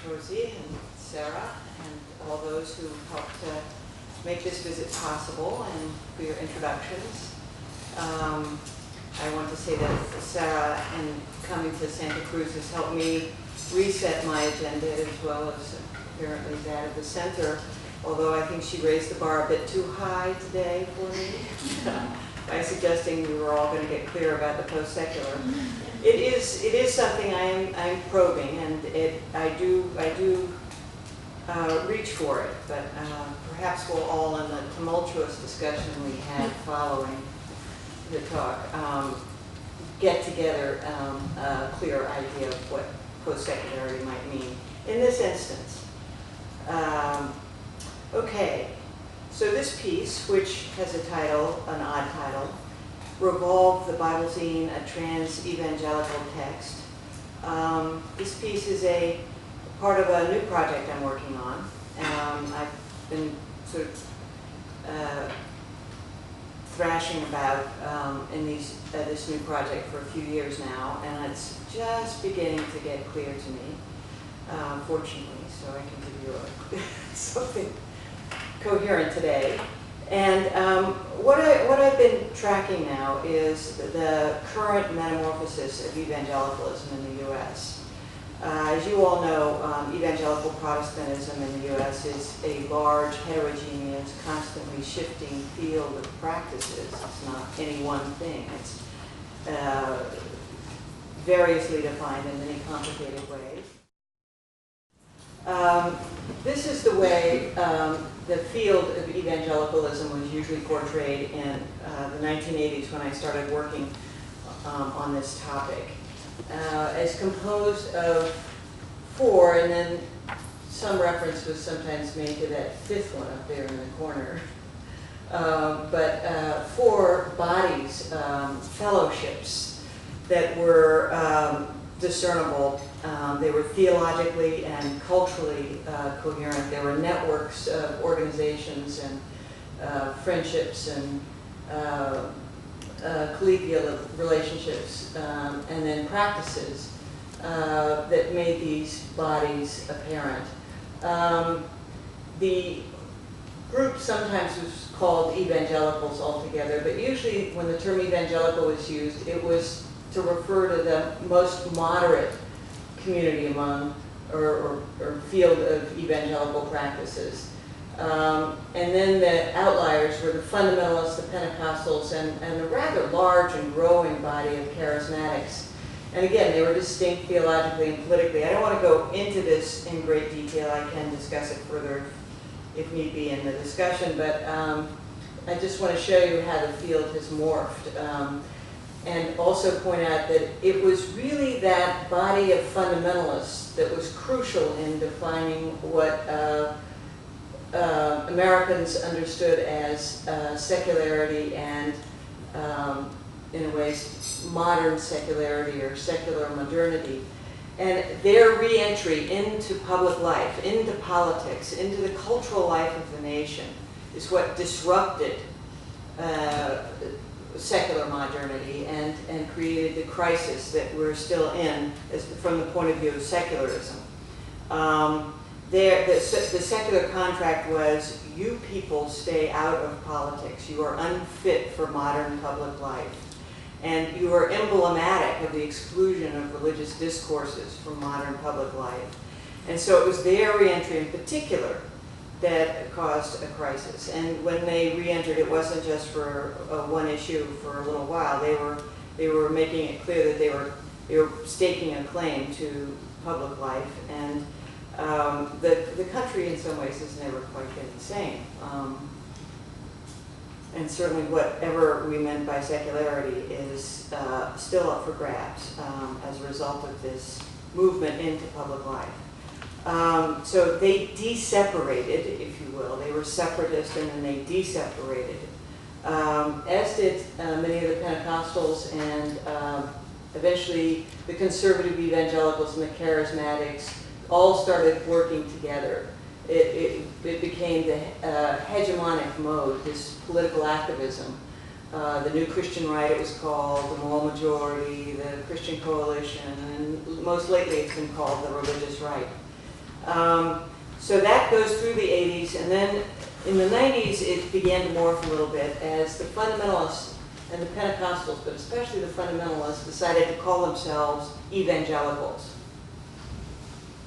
Rosie and Sarah, and all those who helped to make this visit possible, and for your introductions. I want to say that Sarah, in coming to Santa Cruz, has helped me reset my agenda as well as apparently that of the center, although I think she raised the bar a bit too high today for me by suggesting we were all going to get clear about the post-secular. It is something I'm probing, and I do reach for it, but perhaps we'll all, in the tumultuous discussion we had following the talk, get together a clear idea of what post-secularity might mean in this instance. Okay, so this piece, which has a title, an odd title, Revolve the Bible Zine, a Trans-Evangelical Text. This piece is a part of a new project I'm working on. I've been sort of thrashing about in this new project for a few years now, and it's just beginning to get clear to me, fortunately, so I can give you something coherent today. And what I've been tracking now is the current metamorphosis of evangelicalism in the U.S. As you all know, evangelical Protestantism in the U.S. is a large, heterogeneous, constantly shifting field of practices. It's not any one thing. It's variously defined in many complicated ways. This is the way the field of evangelicalism was usually portrayed in the 1980s when I started working on this topic. As composed of four, and then some reference was sometimes made to that fifth one up there in the corner, but four bodies, fellowships that were discernible. They were theologically and culturally coherent. There were networks of organizations and friendships and collegial relationships, and then practices that made these bodies apparent. The group sometimes was called evangelicals altogether, but usually when the term evangelical was used, it was to refer to the most moderate community among, or field of evangelical practices. And then the outliers were the fundamentalists, the Pentecostals, and a rather large and growing body of charismatics. And again, they were distinct theologically and politically. I don't want to go into this in great detail. I can discuss it further if need be in the discussion, but I just want to show you how the field has morphed. And also point out that it was really that body of fundamentalists that was crucial in defining what Americans understood as secularity and, in a way, modern secularity or secular modernity. And their re-entry into public life, into politics, into the cultural life of the nation is what disrupted secular modernity and created the crisis that we're still in from the point of view of secularism. The secular contract was, you people stay out of politics. You are unfit for modern public life. And you are emblematic of the exclusion of religious discourses from modern public life. And so it was their re-entry in particular that caused a crisis. And when they re-entered, it wasn't just for one issue for a little while. They were making it clear that they were staking a claim to public life. And the country, in some ways, has never quite been the same. And certainly whatever we meant by secularity is still up for grabs as a result of this movement into public life. So they de-separated, if you will. They were separatist and then they de-separated, as did many of the Pentecostals and eventually the conservative evangelicals and the charismatics all started working together. It became the hegemonic mode, this political activism. The New Christian Right, it was called, the Moral Majority, the Christian Coalition, and most lately it's been called the Religious Right. So that goes through the 80s, and then in the 90s it began to morph a little bit as the fundamentalists and the Pentecostals, but especially the fundamentalists, decided to call themselves evangelicals.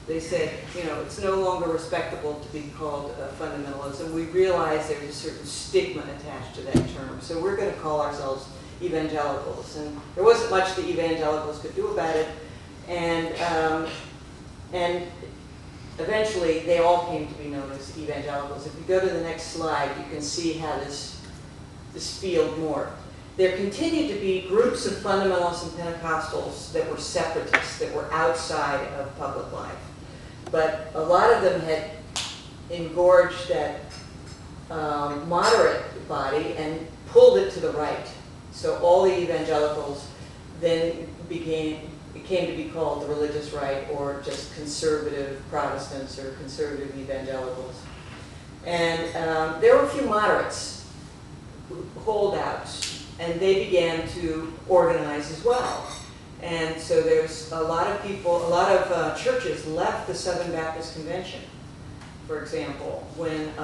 They said, you know, it's no longer respectable to be called fundamentalism. We realize there's a certain stigma attached to that term, so we're going to call ourselves evangelicals. And there wasn't much the evangelicals could do about it, and eventually they all came to be known as evangelicals. If you go to the next slide, you can see how this field morphed. There continued to be groups of fundamentalists and Pentecostals that were separatists, that were outside of public life. But a lot of them had engorged that moderate body and pulled it to the right. So all the evangelicals then came to be called the religious right, or just conservative Protestants or conservative evangelicals. And there were a few moderates, holdouts, and they began to organize as well. And so there's a lot of people, a lot of churches left the Southern Baptist Convention, for example, when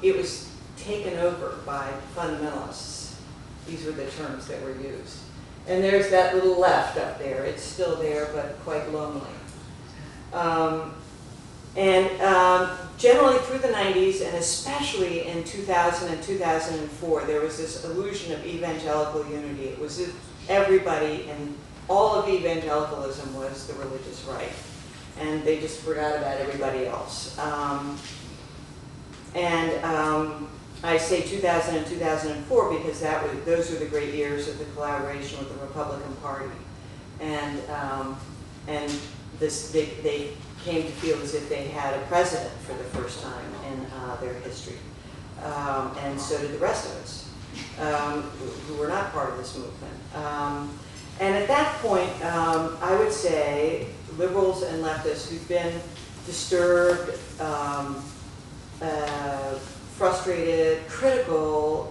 it was taken over by fundamentalists. These were the terms that were used. And there's that little left up there. It's still there, but quite lonely. Generally through the 90s, and especially in 2000 and 2004, there was this illusion of evangelical unity. It was everybody, and all of evangelicalism was the religious right. And they just forgot about everybody else. I say 2000 and 2004 because those were the great years of the collaboration with the Republican Party, and they came to feel as if they had a president for the first time in their history, and so did the rest of us who were not part of this movement. And at that point, I would say liberals and leftists who'd been disturbed, frustrated, critical,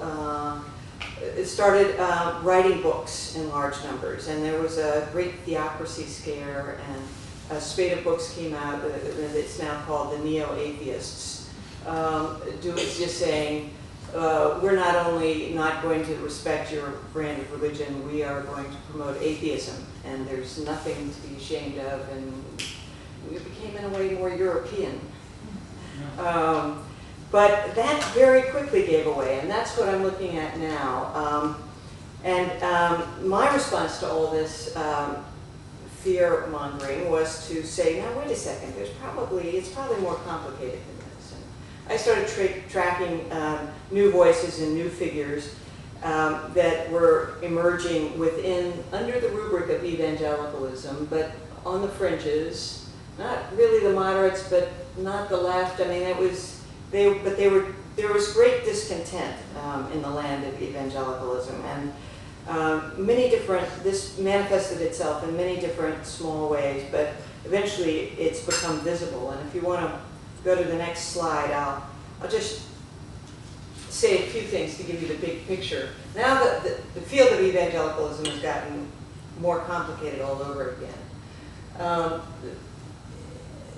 started writing books in large numbers. And there was a great theocracy scare, and a spate of books came out that it's now called the Neo-Atheists. Just saying, we're not only not going to respect your brand of religion, we are going to promote atheism, and there's nothing to be ashamed of, and we became in a way more European. But that very quickly gave away, and that's what I'm looking at now. My response to all this fear-mongering was to say, now wait a second, it's probably more complicated than this. And I started tracking new voices and new figures that were emerging under the rubric of evangelicalism, but on the fringes, not really the moderates, but not the left. I mean, there was great discontent in the land of evangelicalism, and this manifested itself in many different small ways, but eventually it's become visible. And if you want to go to the next slide, I'll just say a few things to give you the big picture. Now that the field of evangelicalism has gotten more complicated all over again.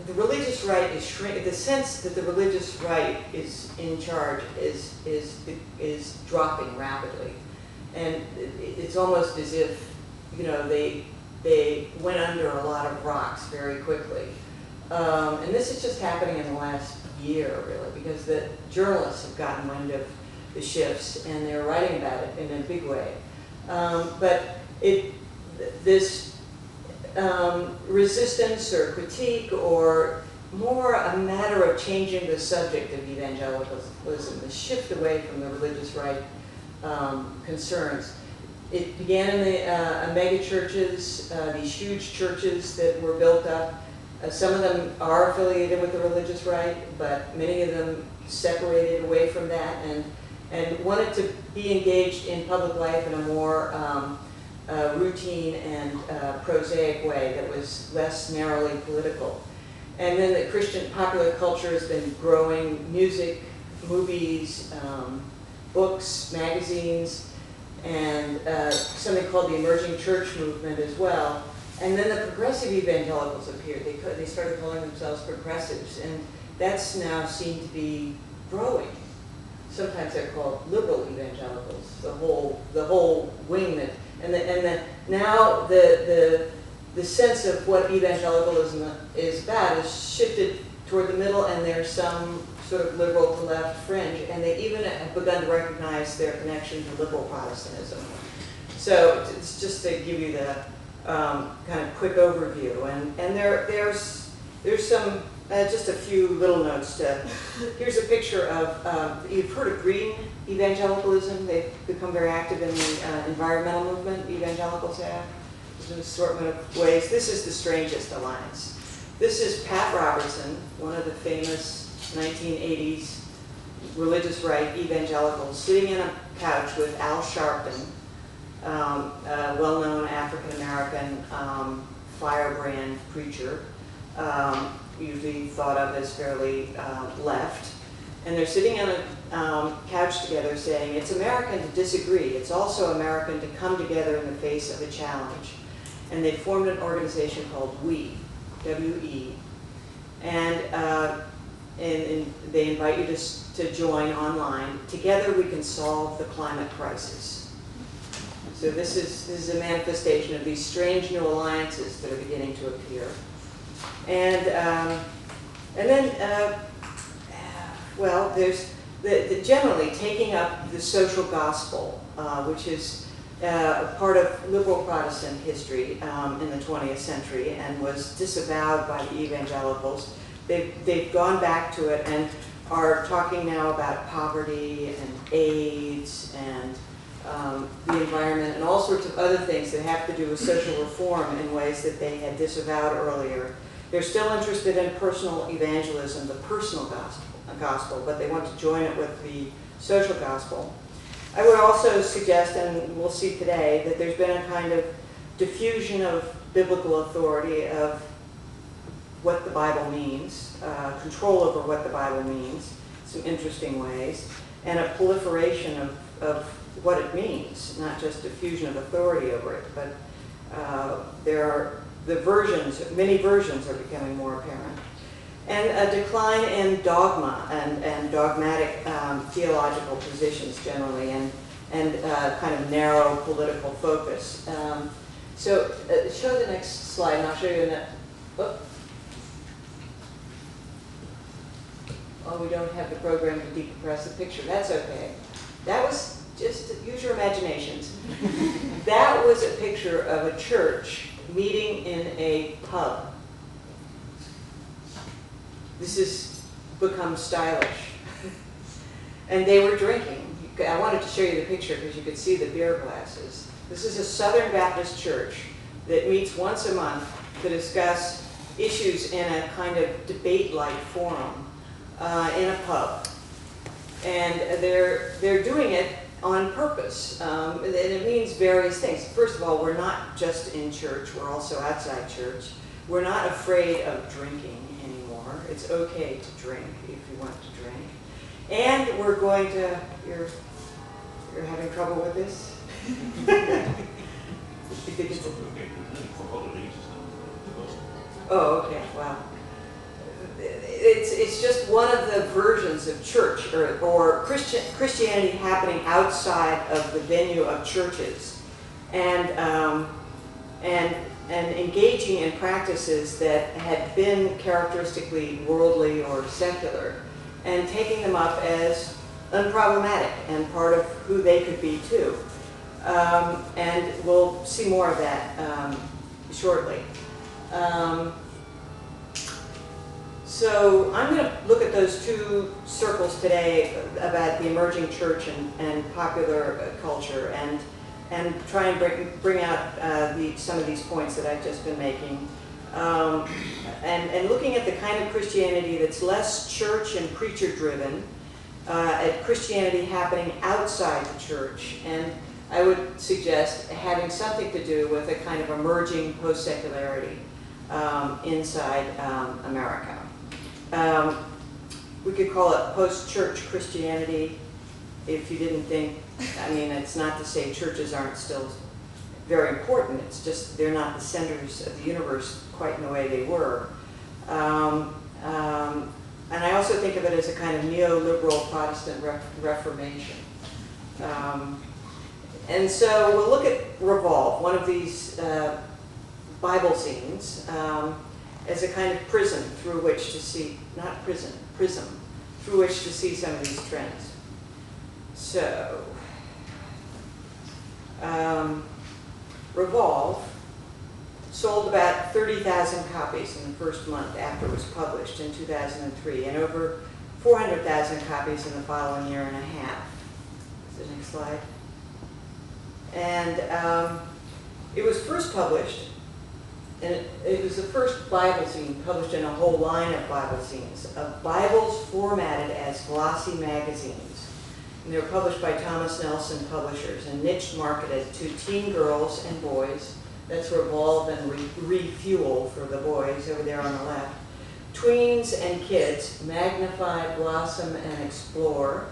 The religious right is shrinking. The sense that the religious right is in charge is dropping rapidly, and it's almost as if, you know, they went under a lot of rocks very quickly. And this is just happening in the last year, really, because the journalists have gotten wind of the shifts and they're writing about it in a big way. But this resistance or critique, or more a matter of changing the subject of evangelicalism, the shift away from the religious right concerns. It began in the mega churches, these huge churches that were built up. Some of them are affiliated with the religious right, but many of them separated away from that and wanted to be engaged in public life in a more routine and prosaic way that was less narrowly political. And then the Christian popular culture has been growing: music, movies, books, magazines, and something called the emerging church movement as well, And then the progressive evangelicals appeared. They started calling themselves progressives, and that's now seen to be growing. Sometimes they're called liberal evangelicals. The whole wing that, now the sense of what evangelicalism is about is shifted toward the middle, and there's some sort of liberal to left fringe, and they even have begun to recognize their connection to liberal Protestantism. So it's just to give you the kind of quick overview, and there's some just a few little notes. Here's a picture of you've heard of green evangelicalism. They've become very active in the environmental movement. Evangelicals have. There's an assortment of ways. This is the strangest alliance. This is Pat Robertson, one of the famous 1980s religious right evangelicals, sitting in a couch with Al Sharpton, a well-known African-American firebrand preacher, usually thought of as fairly left. And they're sitting on a couch together saying, it's American to disagree. It's also American to come together in the face of a challenge. And they formed an organization called WE, W-E. And they invite you to join online. Together we can solve the climate crisis. So this is a manifestation of these strange new alliances that are beginning to appear. And then, well, there's generally taking up the social gospel, which is part of liberal Protestant history in the 20th century and was disavowed by the evangelicals. They've gone back to it and are talking now about poverty and AIDS and the environment and all sorts of other things that have to do with social reform in ways that they had disavowed earlier. They're still interested in personal evangelism, the personal gospel, but they want to join it with the social gospel. I would also suggest, and we'll see today, that there's been a kind of diffusion of biblical authority of what the Bible means, control over what the Bible means, some interesting ways, and a proliferation of what it means, not just diffusion of authority over it, but there are the versions, many versions are becoming more apparent. And a decline in dogma and dogmatic theological positions generally, and kind of narrow political focus. So show the next slide, and I'll show you that. Oh, we don't have the program to decompress the picture. That's okay. That was just, use your imaginations. That was a picture of a church meeting in a pub. This has become stylish. And they were drinking. I wanted to show you the picture because you could see the beer glasses. This is a Southern Baptist church that meets once a month to discuss issues in a kind of debate-like forum in a pub. And they're doing it on purpose. And it means various things. First of all, we're not just in church, we're also outside church. We're not afraid of drinking anymore. It's okay to drink if you want to drink. And we're going to, you're having trouble with this? You think it's oh, okay, wow. It's just one of the versions of church or Christianity happening outside of the venue of churches, and engaging in practices that had been characteristically worldly or secular, and taking them up as unproblematic and part of who they could be too. And we'll see more of that shortly. So I'm going to look at those two circles today about the emerging church and popular culture, and try and bring out some of these points that I've just been making. And looking at the kind of Christianity that's less church and preacher-driven, at Christianity happening outside the church, and I would suggest having something to do with a kind of emerging post-secularity inside America. We could call it post-church Christianity if you didn't think, I mean, it's not to say churches aren't still very important. It's just they're not the centers of the universe quite in the way they were. And I also think of it as a kind of neoliberal Protestant Reformation. And so we'll look at Revolve, one of these Bible scenes, as a kind of prism through which to see, not prism, through which to see some of these trends. So, Revolve sold about 30,000 copies in the first month after it was published in 2003, and over 400,000 copies in the following year and a half. The next slide. And it was first published, and it was the first Bible zine published in a whole line of Bible zines, of Bibles formatted as glossy magazines. And they were published by Thomas Nelson Publishers and niche marketed to teen girls and boys. That's Revolve and Refuel for the boys over there on the left. Tweens and kids, Magnify, Blossom, and Explore.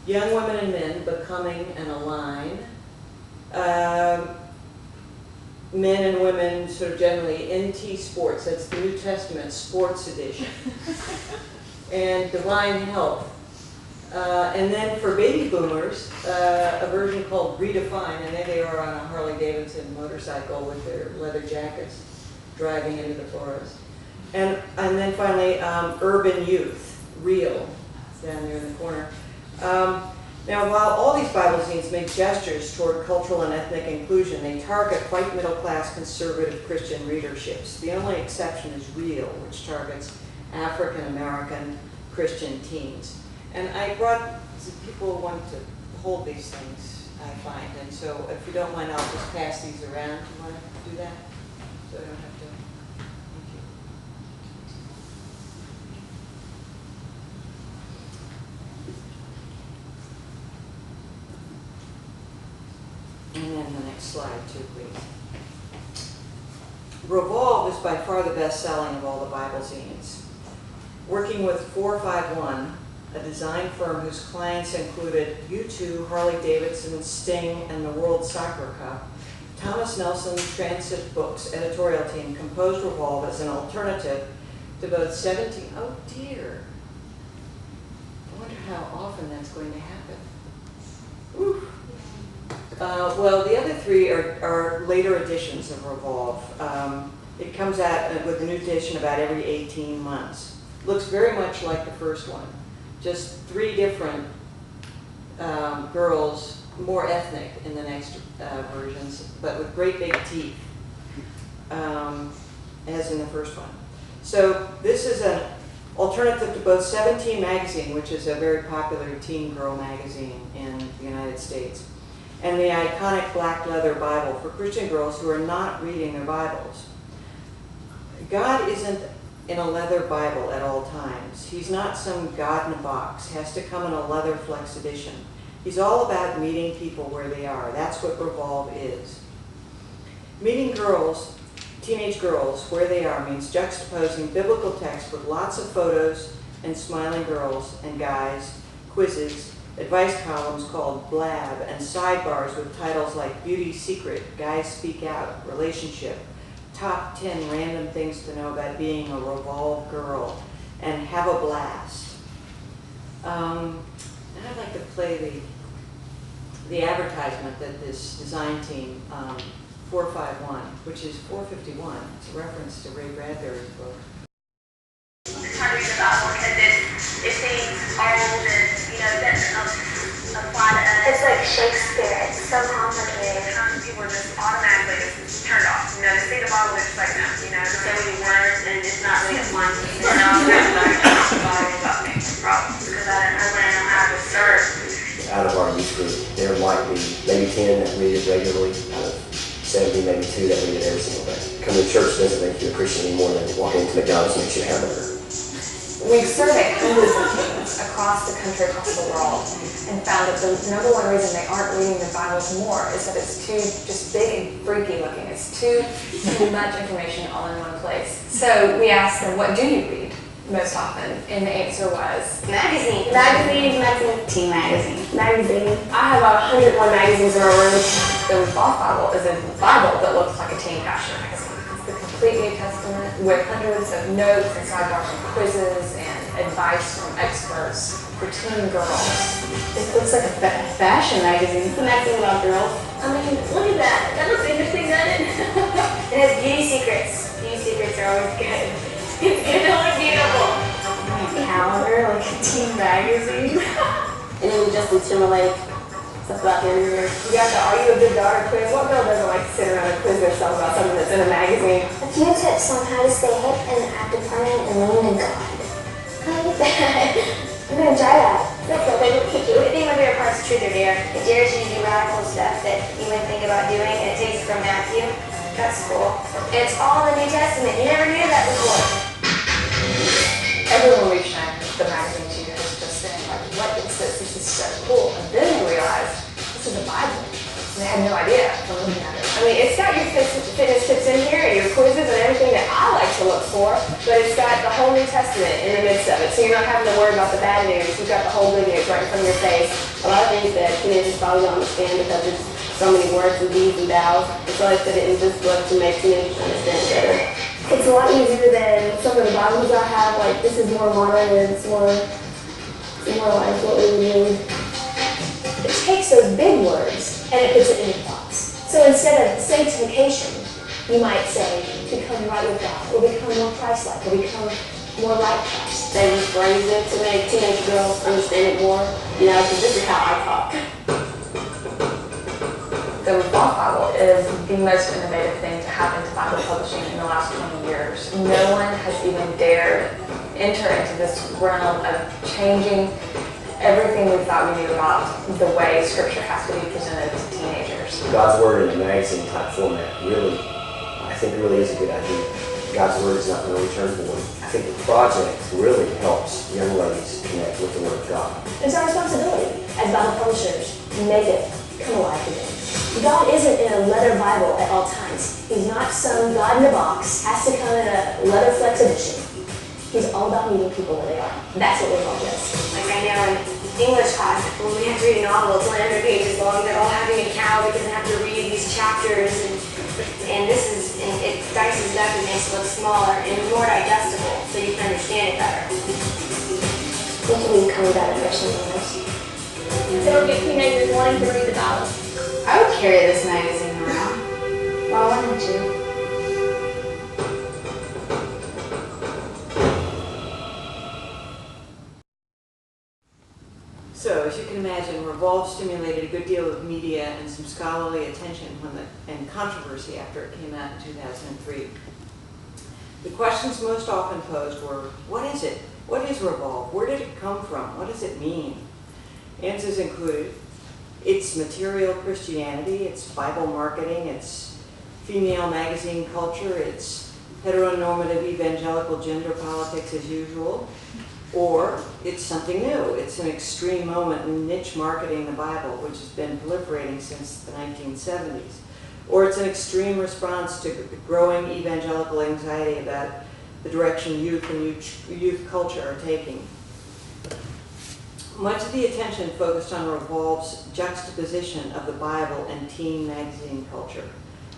Young women and men, Becoming and Align. Men and women, sort of generally, NT Sports, that's the New Testament Sports Edition. And Divine Health. And then for baby boomers, a version called Redefine, and there they are on a Harley Davidson motorcycle with their leather jackets driving into the forest. And then finally, Urban Youth, Real, down there in the corner. Now, while all these Bible zines make gestures toward cultural and ethnic inclusion, they target white middle-class conservative Christian readerships. The only exception is Real, which targets African-American Christian teens. And I brought, people want to hold these things, I find, and so if you don't mind, I'll just pass these around. Do you want to do that? So I don't have to, thank you. And then the next slide too, please. Revolve is by far the best-selling of all the Bible zines. Working with 451, a design firm whose clients included U2, Harley-Davidson, Sting, and the World Soccer Cup, Thomas Nelson Transit Books editorial team composed Revolve as an alternative to both 17... Oh dear. I wonder how often that's going to happen. Ooh. Well, the other three are later editions of Revolve. It comes out with a new edition about every 18 months. Looks very much like the first one. Just three different girls, more ethnic in the next versions, but with great big teeth, as in the first one. So this is an alternative to both 17 magazine, which is a very popular teen girl magazine in the United States, and the iconic black leather Bible for Christian girls who are not reading their Bibles. God isn't in a leather Bible at all times. He's not some God in a box. Has to come in a leather flex edition. He's all about meeting people where they are. That's what Revolve is. Meeting girls, teenage girls, where they are means juxtaposing biblical text with lots of photos and smiling girls and guys, quizzes, advice columns called Blab, and sidebars with titles like Beauty Secret, Guys Speak Out, Relationship, Top 10 Random Things to Know About Being a Revolve Girl, and Have a Blast. And I'd like to play the advertisement that this design team, 451, which is 451, it's a reference to Ray Bradbury's book. I read the Bible because it seems old and, doesn't apply to us. It's like Shakespeare. It's so complicated. People are just automatically just turned off. They see the Bible, they're just like, no, so many words, and it's not really applying to me. That's about me. Problems. Because I don't know how to start. Out of our youth group, there might be maybe 10 that read it regularly, out of 70, maybe 2 that read it every single day. Coming to church doesn't make you a Christian anymore than walking into McDonald's and makes you a hamburger. We've surveyed hundreds of teens across the country, across the world, and found that the number one reason they aren't reading their Bibles more is that it's too just big and freaky looking. It's too much information all in one place. So we asked them, what do you read most often? And the answer was Magazine. Teen magazine. I have about 101 magazines in our room. The Revolve Bible is a Bible that looks like a teen fashion magazine. It's the complete New Testament with hundreds of notes and sidebars and quizzes and advice from experts for teen girls. It looks like a fashion magazine. What's the next thing about girls? I mean, look at that. That looks interesting, doesn't it? It has beauty secrets. Beauty secrets are always good. It's good to look beautiful. Calendar, like a teen magazine. And then Justin Timberlake, stuff about him. You got the Are You a Good Daughter quiz. What girl doesn't like to sit around and quiz themselves about something that's in a magazine? A few tips on how to stay hip and active farming and lean in God. I like that. I'm gonna try that. That's so good. I think my favorite part is truth or dare. It dares you to do radical stuff that you wouldn't think about doing, and it takes it from Matthew. That's cool. And it's all in the New Testament. You never knew that before. Everyone we've shown the magazine to is just saying, like, what is this? This is so cool. And then we realized this is a Bible. They had no idea from looking at it. I mean, it's got your fitness tips in here, and your quizzes and everything that I like to look for, but it's got the whole New Testament in the midst of it. So you're not having to worry about the bad news. You've got the whole good news right in front of your face. A lot of things that teenagers probably don't understand because it's so many words and these and thous. So I put it in this book to make teenagers understand better. It's a lot easier than some of the Bibles I have. Like, this is more modern and it's more like what we would need. It takes those big words and it puts it in your thoughts. So instead of sanctification, you might say, become right with God, or become more Christ-like, or become more like Christ. They rephrase it to make teenage girls understand it more. You know, because this is how I talk. The Revolve Bible is the most innovative thing to happen to Bible publishing in the last 20 years. No one has even dared enter into this realm of changing everything we thought we knew about the way Scripture has to be presented to teenagers. God's Word in a magazine type format really, I think really is a good idea. God's Word is not going to return void. I think the project really helps young ladies connect with the Word of God. It's our responsibility as Bible publishers to make it come alive again. God isn't in a leather Bible at all times. He's not some God in a box, has to come in a leather flex edition. He's all about meeting people where they are. That's what Revolve does. Like I know in English class, when we have to read a novel, it's 100 pages long, they're all having a cow because they have to read these chapters, and this is, and it dices it up and makes it look smaller and more digestible, so you can understand it better. We can become better Christians in this. So we'll get teenagers wanting to read the Bible. I would carry this magazine around. Why wouldn't you? So, as you can imagine, Revolve stimulated a good deal of media and some scholarly attention and controversy after it came out in 2003. The questions most often posed were, what is it? What is Revolve? Where did it come from? What does it mean? Answers included, it's material Christianity, it's Bible marketing, it's female magazine culture, it's heteronormative evangelical gender politics as usual, or it's something new. It's an extreme moment in niche marketing the Bible, which has been proliferating since the 1970s. Or it's an extreme response to growing evangelical anxiety about the direction youth and youth culture are taking. Much of the attention focused on Revolve's juxtaposition of the Bible and teen magazine culture.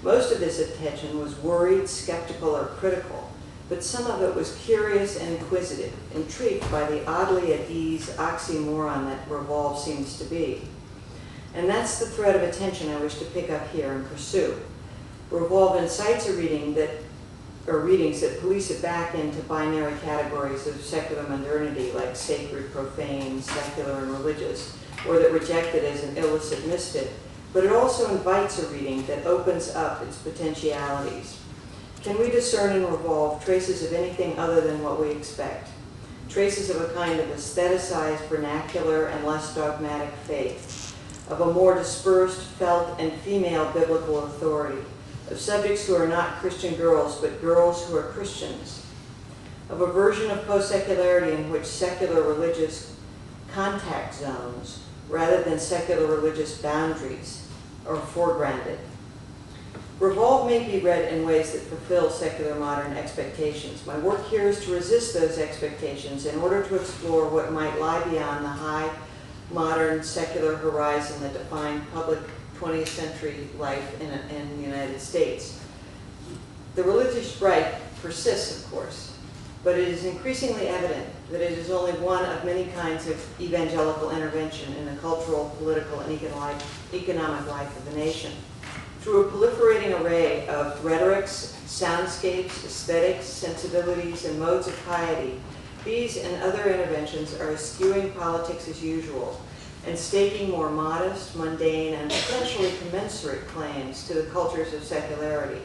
Most of this attention was worried, skeptical, or critical, but some of it was curious and inquisitive, intrigued by the oddly at ease oxymoron that Revolve seems to be. And that's the thread of attention I wish to pick up here and pursue. Revolve incites a readings that police it back into binary categories of secular modernity like sacred, profane, secular, and religious, or that reject it as an illicit misfit, but it also invites a reading that opens up its potentialities. Can we discern in Revolve traces of anything other than what we expect? Traces of a kind of aestheticized vernacular and less dogmatic faith, of a more dispersed, felt, and female biblical authority, of subjects who are not Christian girls, but girls who are Christians, of a version of postsecularity in which secular religious contact zones, rather than secular religious boundaries, are foregrounded. Revolve may be read in ways that fulfill secular modern expectations. My work here is to resist those expectations in order to explore what might lie beyond the high modern secular horizon that defined public 20th century life in the United States. The religious right persists, of course, but it is increasingly evident that it is only one of many kinds of evangelical intervention in the cultural, political, and economic life of the nation. Through a proliferating array of rhetorics, soundscapes, aesthetics, sensibilities, and modes of piety, these and other interventions are eschewing politics as usual and staking more modest, mundane, and potentially commensurate claims to the cultures of secularity.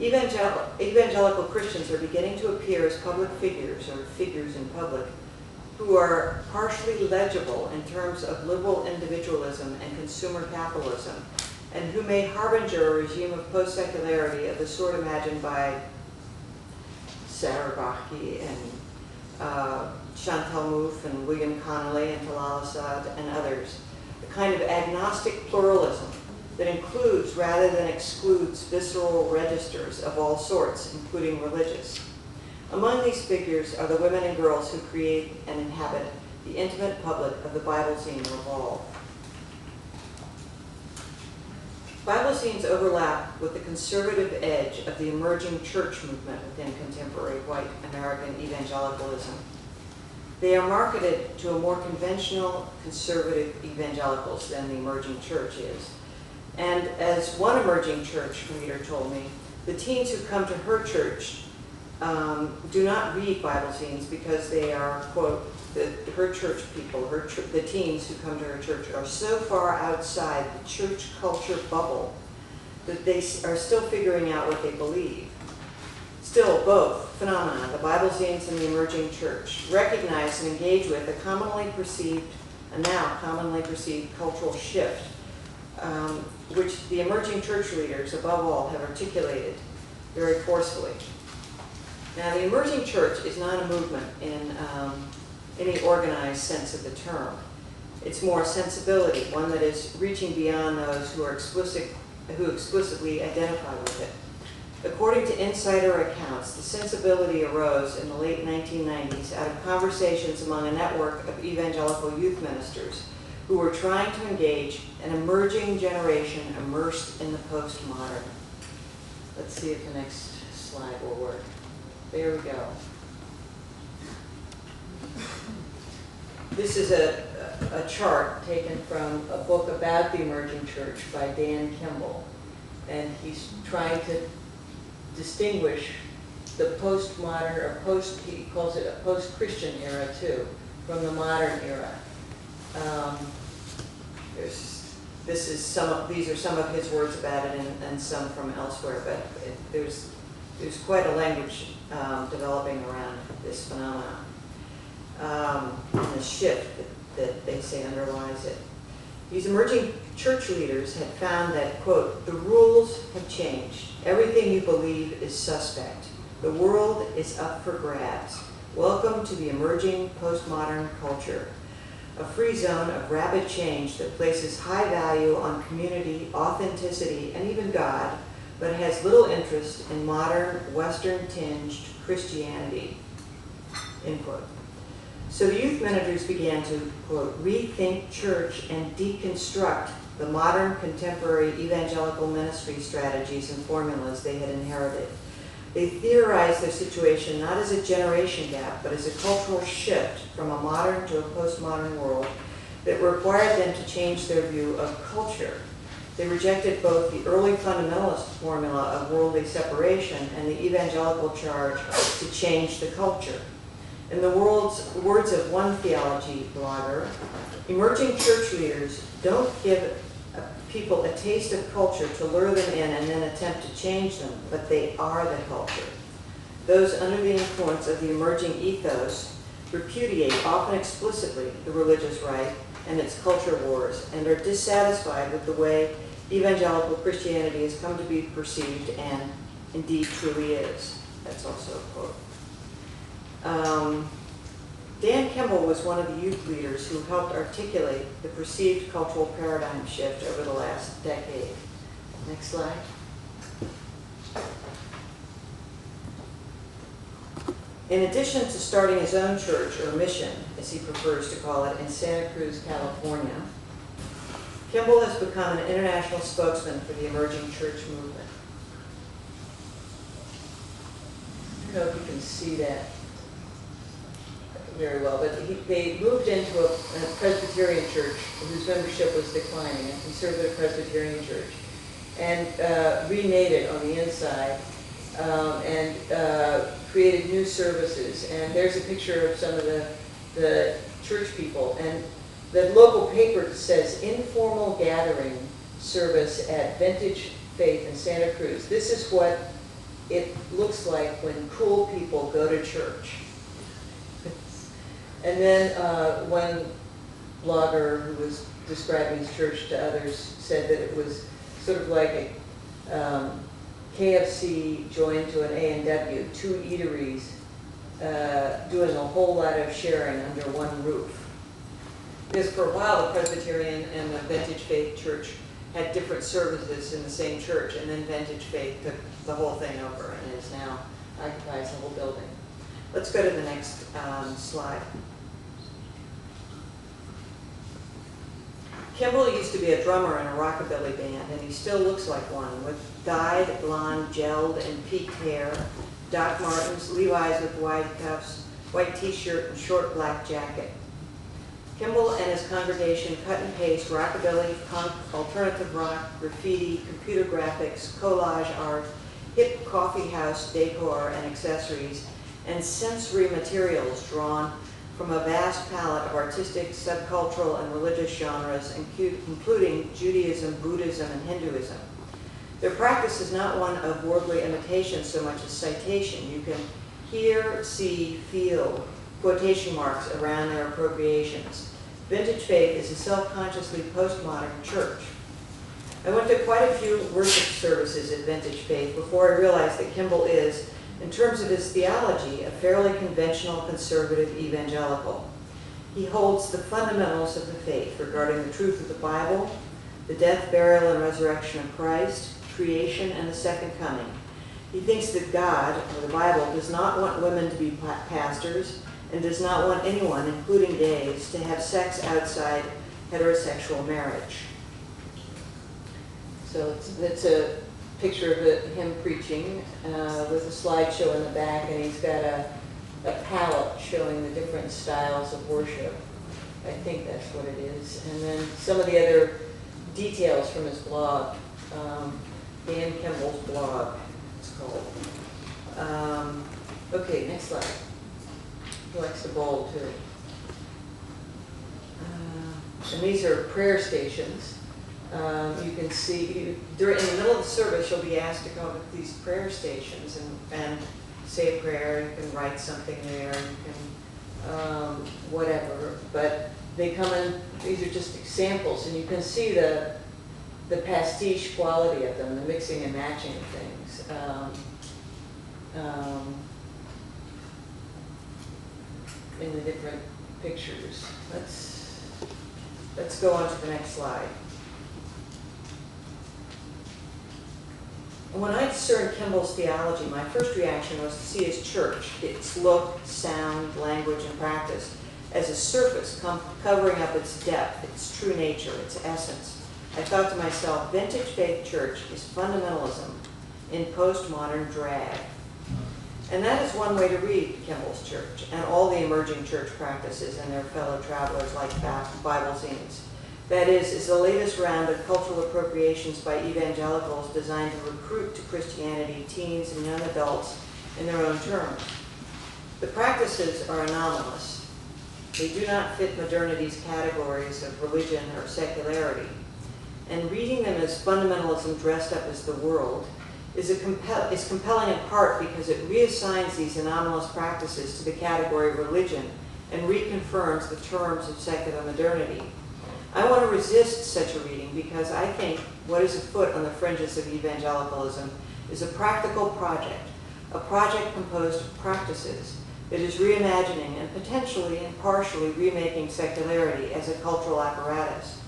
Evangelical Christians are beginning to appear as public figures, or figures in public, who are partially legible in terms of liberal individualism and consumer capitalism, and who may harbinger a regime of post-secularity of the sort imagined by Sarah Bachke and Chantal Mouffe and William Connolly and Talal Asad and others, a kind of agnostic pluralism that includes rather than excludes visceral registers of all sorts, including religious. Among these figures are the women and girls who create and inhabit the intimate public of the Bible zine Revolve. Bible zines overlap with the conservative edge of the emerging church movement within contemporary white American evangelicalism. They are marketed to a more conventional conservative evangelicals than the emerging church is. And as one emerging church leader told me, the teens who come to her church do not read Bible zines because they are, quote, her church people, the teens who come to her church are so far outside the church culture bubble that they are still figuring out what they believe. Still, both phenomena, the Bible zines and the emerging church, recognize and engage with a now commonly perceived cultural shift, which the emerging church leaders, above all, have articulated very forcefully. Now, the emerging church is not a movement in any organized sense of the term. It's more a sensibility, one that is reaching beyond those who explicitly identify with it. According to insider accounts, the sensibility arose in the late 1990s out of conversations among a network of evangelical youth ministers who were trying to engage an emerging generation immersed in the postmodern. Let's see if the next slide will work. There we go. This is a chart taken from a book about the emerging church by Dan Kimball. And he's trying to distinguish the postmodern, or he calls it a post-Christian era too, from the modern era. These are some of his words about it and some from elsewhere, but there's quite a language developing around this phenomenon. And the shift that they say underlies it. These emerging church leaders had found that, quote, the rules have changed. Everything you believe is suspect. The world is up for grabs. Welcome to the emerging postmodern culture, a free zone of rapid change that places high value on community, authenticity, and even God, but has little interest in modern, Western-tinged Christianity, end quote. So the youth ministers began to, quote, rethink church and deconstruct the modern contemporary evangelical ministry strategies and formulas they had inherited. They theorized their situation not as a generation gap, but as a cultural shift from a modern to a postmodern world that required them to change their view of culture. They rejected both the early fundamentalist formula of worldly separation and the evangelical charge to change the culture. In the words of one theology blogger, emerging church leaders don't give people a taste of culture to lure them in and then attempt to change them, but they are the culture. Those under the influence of the emerging ethos repudiate, often explicitly, the religious right and its culture wars, and are dissatisfied with the way evangelical Christianity has come to be perceived and indeed truly is. That's also a quote. Dan Kimball was one of the youth leaders who helped articulate the perceived cultural paradigm shift over the last decade. Next slide. In addition to starting his own church, or mission, as he prefers to call it, in Santa Cruz, California, Kimball has become an international spokesman for the emerging church movement. I don't know if you can see that very well, but they moved into a Presbyterian church whose membership was declining, a conservative Presbyterian church, and remade it on the inside and created new services. And there's a picture of some of the church people. And the local paper says, informal gathering service at Vintage Faith in Santa Cruz. This is what it looks like when cool people go to church. And then one blogger who was describing his church to others said that it was sort of like a KFC joined to an A&W, two eateries doing a whole lot of sharing under one roof. Because for a while the Presbyterian and the Vintage Faith Church had different services in the same church, and then Vintage Faith took the whole thing over and is now occupies the whole building. Let's go to the next slide. Kimball used to be a drummer in a rockabilly band, and he still looks like one, with dyed, blonde, gelled, and peaked hair, Doc Martens, Levi's with wide cuffs, white t-shirt, and short black jacket. Kimball and his congregation cut and paste rockabilly, punk, alternative rock, graffiti, computer graphics, collage art, hip coffee house decor and accessories, and sensory materials drawn from a vast palette of artistic, subcultural, and religious genres, including Judaism, Buddhism, and Hinduism. Their practice is not one of worldly imitation so much as citation. You can hear, see, feel quotation marks around their appropriations. Vintage Faith is a self-consciously postmodern church. I went to quite a few worship services at Vintage Faith before I realized that Kimball is, in terms of his theology, a fairly conventional conservative evangelical. He holds the fundamentals of the faith regarding the truth of the Bible, the death, burial, and resurrection of Christ, creation, and the second coming. He thinks that God, or the Bible, does not want women to be pastors and does not want anyone, including gays, to have sex outside heterosexual marriage. So it's a picture of him preaching with a slideshow in the back, and he's got a palette showing the different styles of worship. I think that's what it is. And then some of the other details from his blog, Dan Kimball's blog, it's called. Okay, next slide. He likes the bowl too. And these are prayer stations. You can see, in the middle of the service, you'll be asked to come up with these prayer stations and say a prayer. You can write something there, you can whatever. But they come in, these are just examples, and you can see the pastiche quality of them, the mixing and matching of things. In the different pictures. Let's go on to the next slide. When I discerned Kimball's theology, my first reaction was to see his church, its look, sound, language, and practice, as a surface covering up its depth, its true nature, its essence. I thought to myself, Vintage Faith Church is fundamentalism in postmodern drag. And that is one way to read Kimball's church and all the emerging church practices and their fellow travelers like Bible zines. That is the latest round of cultural appropriations by evangelicals designed to recruit to Christianity teens and young adults in their own terms. The practices are anomalous. They do not fit modernity's categories of religion or secularity. And reading them as fundamentalism dressed up as the world is compelling in part because it reassigns these anomalous practices to the category of religion and reconfirms the terms of secular modernity. I want to resist such a reading because I think what is afoot on the fringes of evangelicalism is a practical project, a project composed of practices that is reimagining and potentially and partially remaking secularity as a cultural apparatus.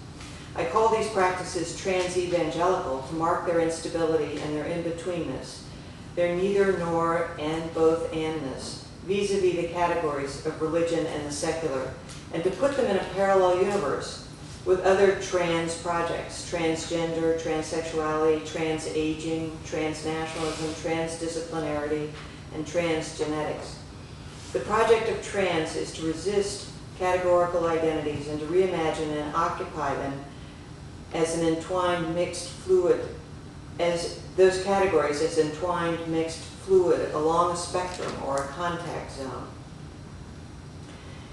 I call these practices trans-evangelical to mark their instability and their in-betweenness, their neither nor and both andness, vis-a-vis the categories of religion and the secular, and to put them in a parallel universe with other trans projects: transgender, transsexuality, trans-aging, transnationalism, transdisciplinarity, and transgenetics. The project of trans is to resist categorical identities and to reimagine and occupy them as an entwined mixed fluid, as those categories as entwined mixed fluid along a spectrum or a contact zone.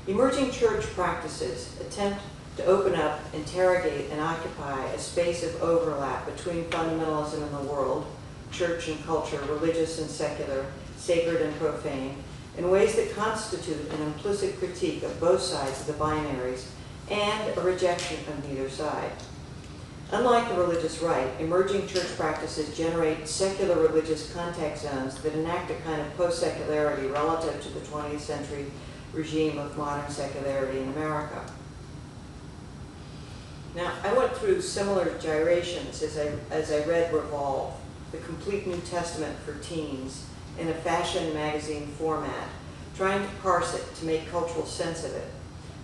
Emerging church practices attempt to open up, interrogate, and occupy a space of overlap between fundamentalism in the world, church and culture, religious and secular, sacred and profane, in ways that constitute an implicit critique of both sides of the binaries and a rejection of neither side. Unlike the religious right, emerging church practices generate secular religious contact zones that enact a kind of post-secularity relative to the 20th century regime of modern secularity in America. Now, I went through similar gyrations as I read Revolve, the complete New Testament for teens, in a fashion magazine format, trying to parse it to make cultural sense of it.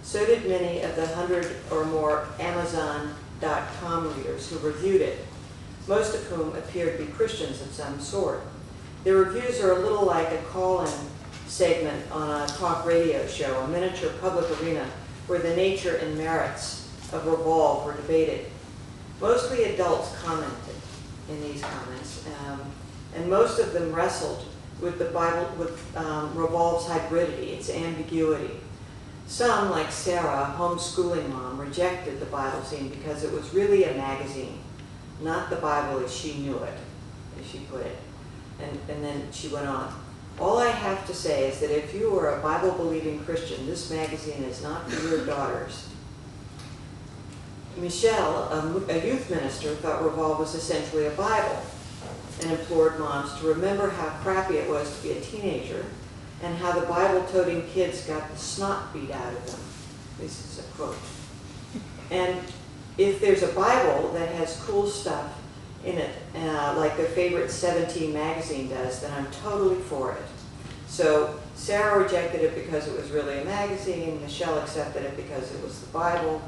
So did many of the 100 or more Amazon.com readers who reviewed it, most of whom appeared to be Christians of some sort. Their reviews are a little like a call-in segment on a talk radio show, a miniature public arena where the nature and merits of Revolve were debated. Mostly adults commented in these comments, and most of them wrestled with the Bible, with Revolve's hybridity, its ambiguity. Some, like Sarah, a homeschooling mom, rejected the Bible scene because it was really a magazine, not the Bible as she knew it, as she put it. And then she went on. All I have to say is that if you are a Bible-believing Christian, this magazine is not for your daughters. Michelle, a youth minister, thought Revolve was essentially a Bible and implored moms to remember how crappy it was to be a teenager and how the Bible-toting kids got the snot beat out of them. This is a quote. And if there's a Bible that has cool stuff in it, like their favorite 17 magazine does, then I'm totally for it. So Sarah rejected it because it was really a magazine. Michelle accepted it because it was the Bible.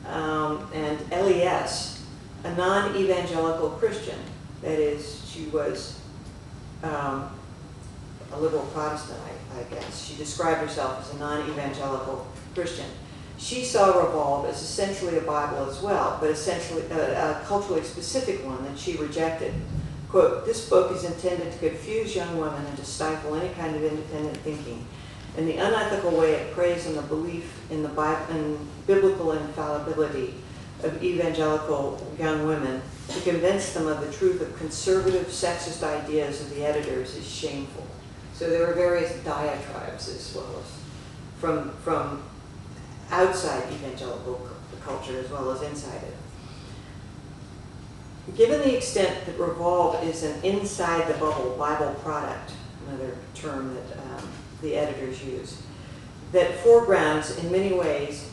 And LES, a non-evangelical Christian, that is, she was a liberal Protestant, I guess. She described herself as a non-evangelical Christian. She saw Revolve as essentially a Bible as well, but essentially a culturally specific one that she rejected. Quote, "This book is intended to confuse young women and to stifle any kind of independent thinking. And the unethical way it preys on the belief in the Bible and biblical infallibility of evangelical young women to convince them of the truth of conservative, sexist ideas of the editors is shameful." So there were various diatribes as well as from outside evangelical culture as well as inside it. Given the extent that Revolve is an inside-the-bubble Bible product, another term that the editors use, that foregrounds in many ways,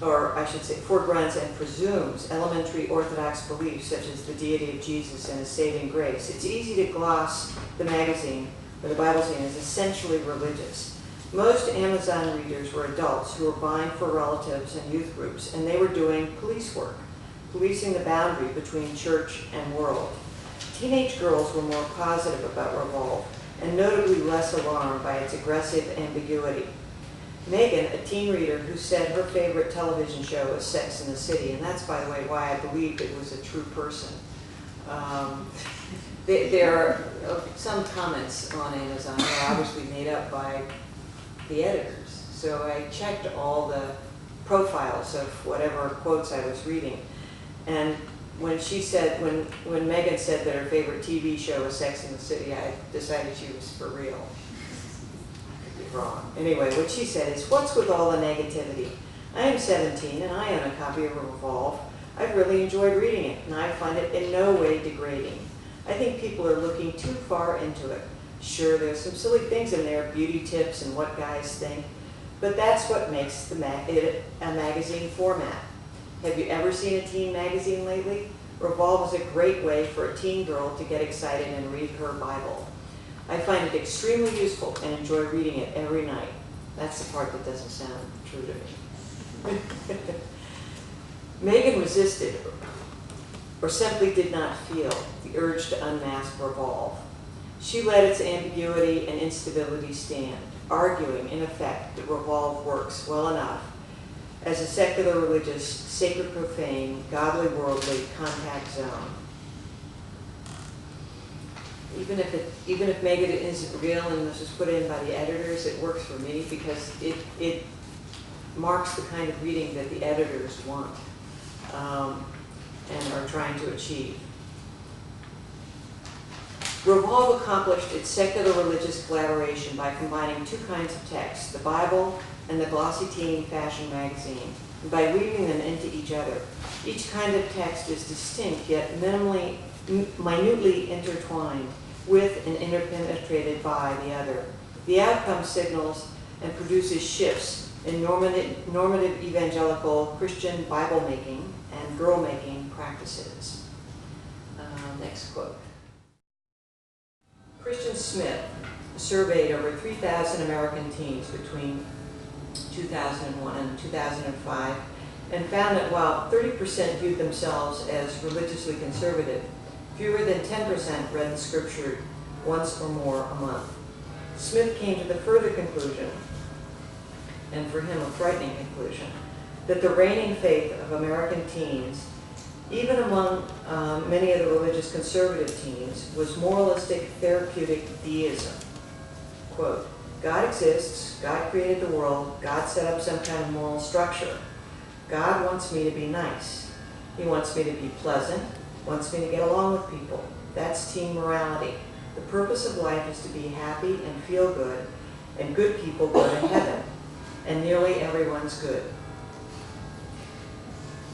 or I should say foregrounds and presumes elementary Orthodox beliefs such as the deity of Jesus and his saving grace, it's easy to gloss the magazine, or the Bible scene, as essentially religious. Most Amazon readers were adults who were buying for relatives and youth groups, and they were doing police work, policing the boundary between church and world. Teenage girls were more positive about Revolve, and notably less alarmed by its aggressive ambiguity. Megan, a teen reader who said her favorite television show was Sex and the City, and that's, by the way, why I believed it was a true person. There are some comments on Amazon that are obviously made up by the editors. So I checked all the profiles of whatever quotes I was reading. And when she said, when Megan said that her favorite TV show was Sex and the City, I decided she was for real. I could be wrong. Anyway, what she said is, "What's with all the negativity? I am 17 and I own a copy of Revolve. I've really enjoyed reading it and I find it in no way degrading. I think people are looking too far into it. Sure, there's some silly things in there, beauty tips and what guys think, but that's what makes it a magazine format. Have you ever seen a teen magazine lately? Revolve is a great way for a teen girl to get excited and read her Bible. I find it extremely useful and enjoy reading it every night." That's the part that doesn't sound true to me. Megan resisted, or simply did not feel, the urge to unmask Revolve. She let its ambiguity and instability stand, arguing, in effect, that Revolve works well enough as a secular, religious, sacred, profane, godly, worldly contact zone. Even if Megan isn't real and this was put in by the editors, it works for me because it marks the kind of reading that the editors want and are trying to achieve. Revolve accomplished its secular religious collaboration by combining two kinds of texts, the Bible and the glossy teen fashion magazine, and by weaving them into each other. Each kind of text is distinct yet minutely intertwined with and interpenetrated by the other. The outcome signals and produces shifts in normative evangelical Christian Bible-making and girl-making practices. Next quote. Christian Smith surveyed over 3,000 American teens between 2001 and 2005 and found that while 30% viewed themselves as religiously conservative, fewer than 10% read the scripture once or more a month. Smith came to the further conclusion, and for him a frightening conclusion, that the reigning faith of American teens, even among many of the religious conservative teens, was moralistic therapeutic deism. Quote, God exists, God created the world, God set up some kind of moral structure. God wants me to be nice. He wants me to be pleasant, wants me to get along with people. That's teen morality. The purpose of life is to be happy and feel good, and good people go to heaven, and nearly everyone's good.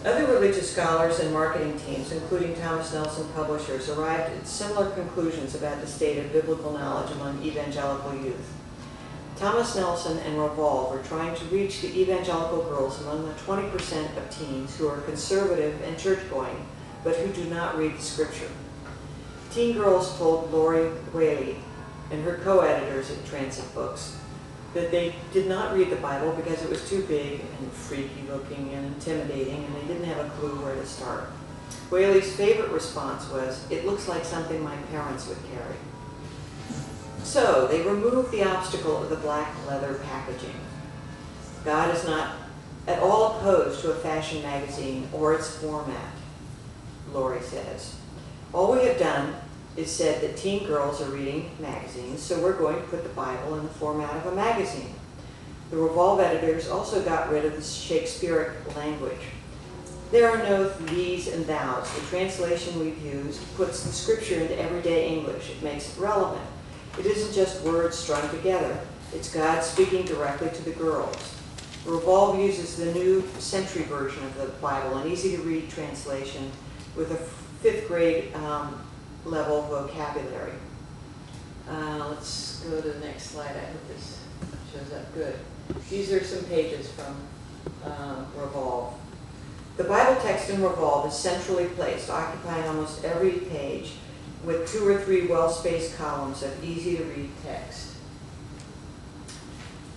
Other religious scholars and marketing teams, including Thomas Nelson Publishers, arrived at similar conclusions about the state of biblical knowledge among evangelical youth. Thomas Nelson and Revolve are trying to reach the evangelical girls among the 20% of teens who are conservative and church-going, but who do not read the scripture. Teen girls told Lori Whaley and her co-editors at Transit Books that they did not read the Bible because it was too big and freaky-looking and intimidating, and they didn't have a clue where to start. Whaley's favorite response was, "It looks like something my parents would carry." So they removed the obstacle of the black leather packaging. God is not at all opposed to a fashion magazine or its format, Lori says. All we have done is said that teen girls are reading magazines, so we're going to put the Bible in the format of a magazine. The Revolve editors also got rid of the Shakespearean language. There are no these and thous. The translation we've used puts the scripture into everyday English. It makes it relevant. It isn't just words strung together. It's God speaking directly to the girls. Revolve uses the New Century version of the Bible, an easy-to-read translation with a fifth grade level vocabulary. Let's go to the next slide. I hope this shows up good. These are some pages from Revolve. The Bible text in Revolve is centrally placed, occupying almost every page, with 2 or 3 well-spaced columns of easy-to-read text.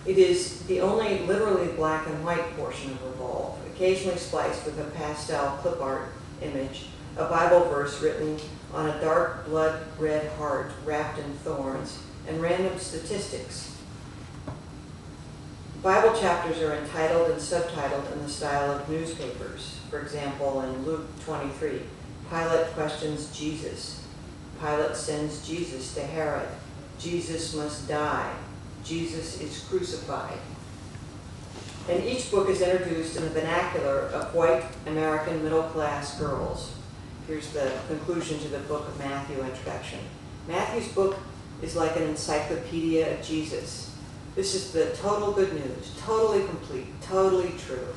It is the only literally black and white portion of Revolve, occasionally spliced with a pastel clip art image, a Bible verse written on a dark blood red heart wrapped in thorns, and random statistics. Bible chapters are entitled and subtitled in the style of newspapers. For example, in Luke 23, Pilate questions Jesus. Pilate sends Jesus to Herod. Jesus must die. Jesus is crucified. And each book is introduced in the vernacular of white American middle-class girls. Here's the conclusion to the Book of Matthew introduction. Matthew's book is like an encyclopedia of Jesus. This is the total good news, totally complete, totally true.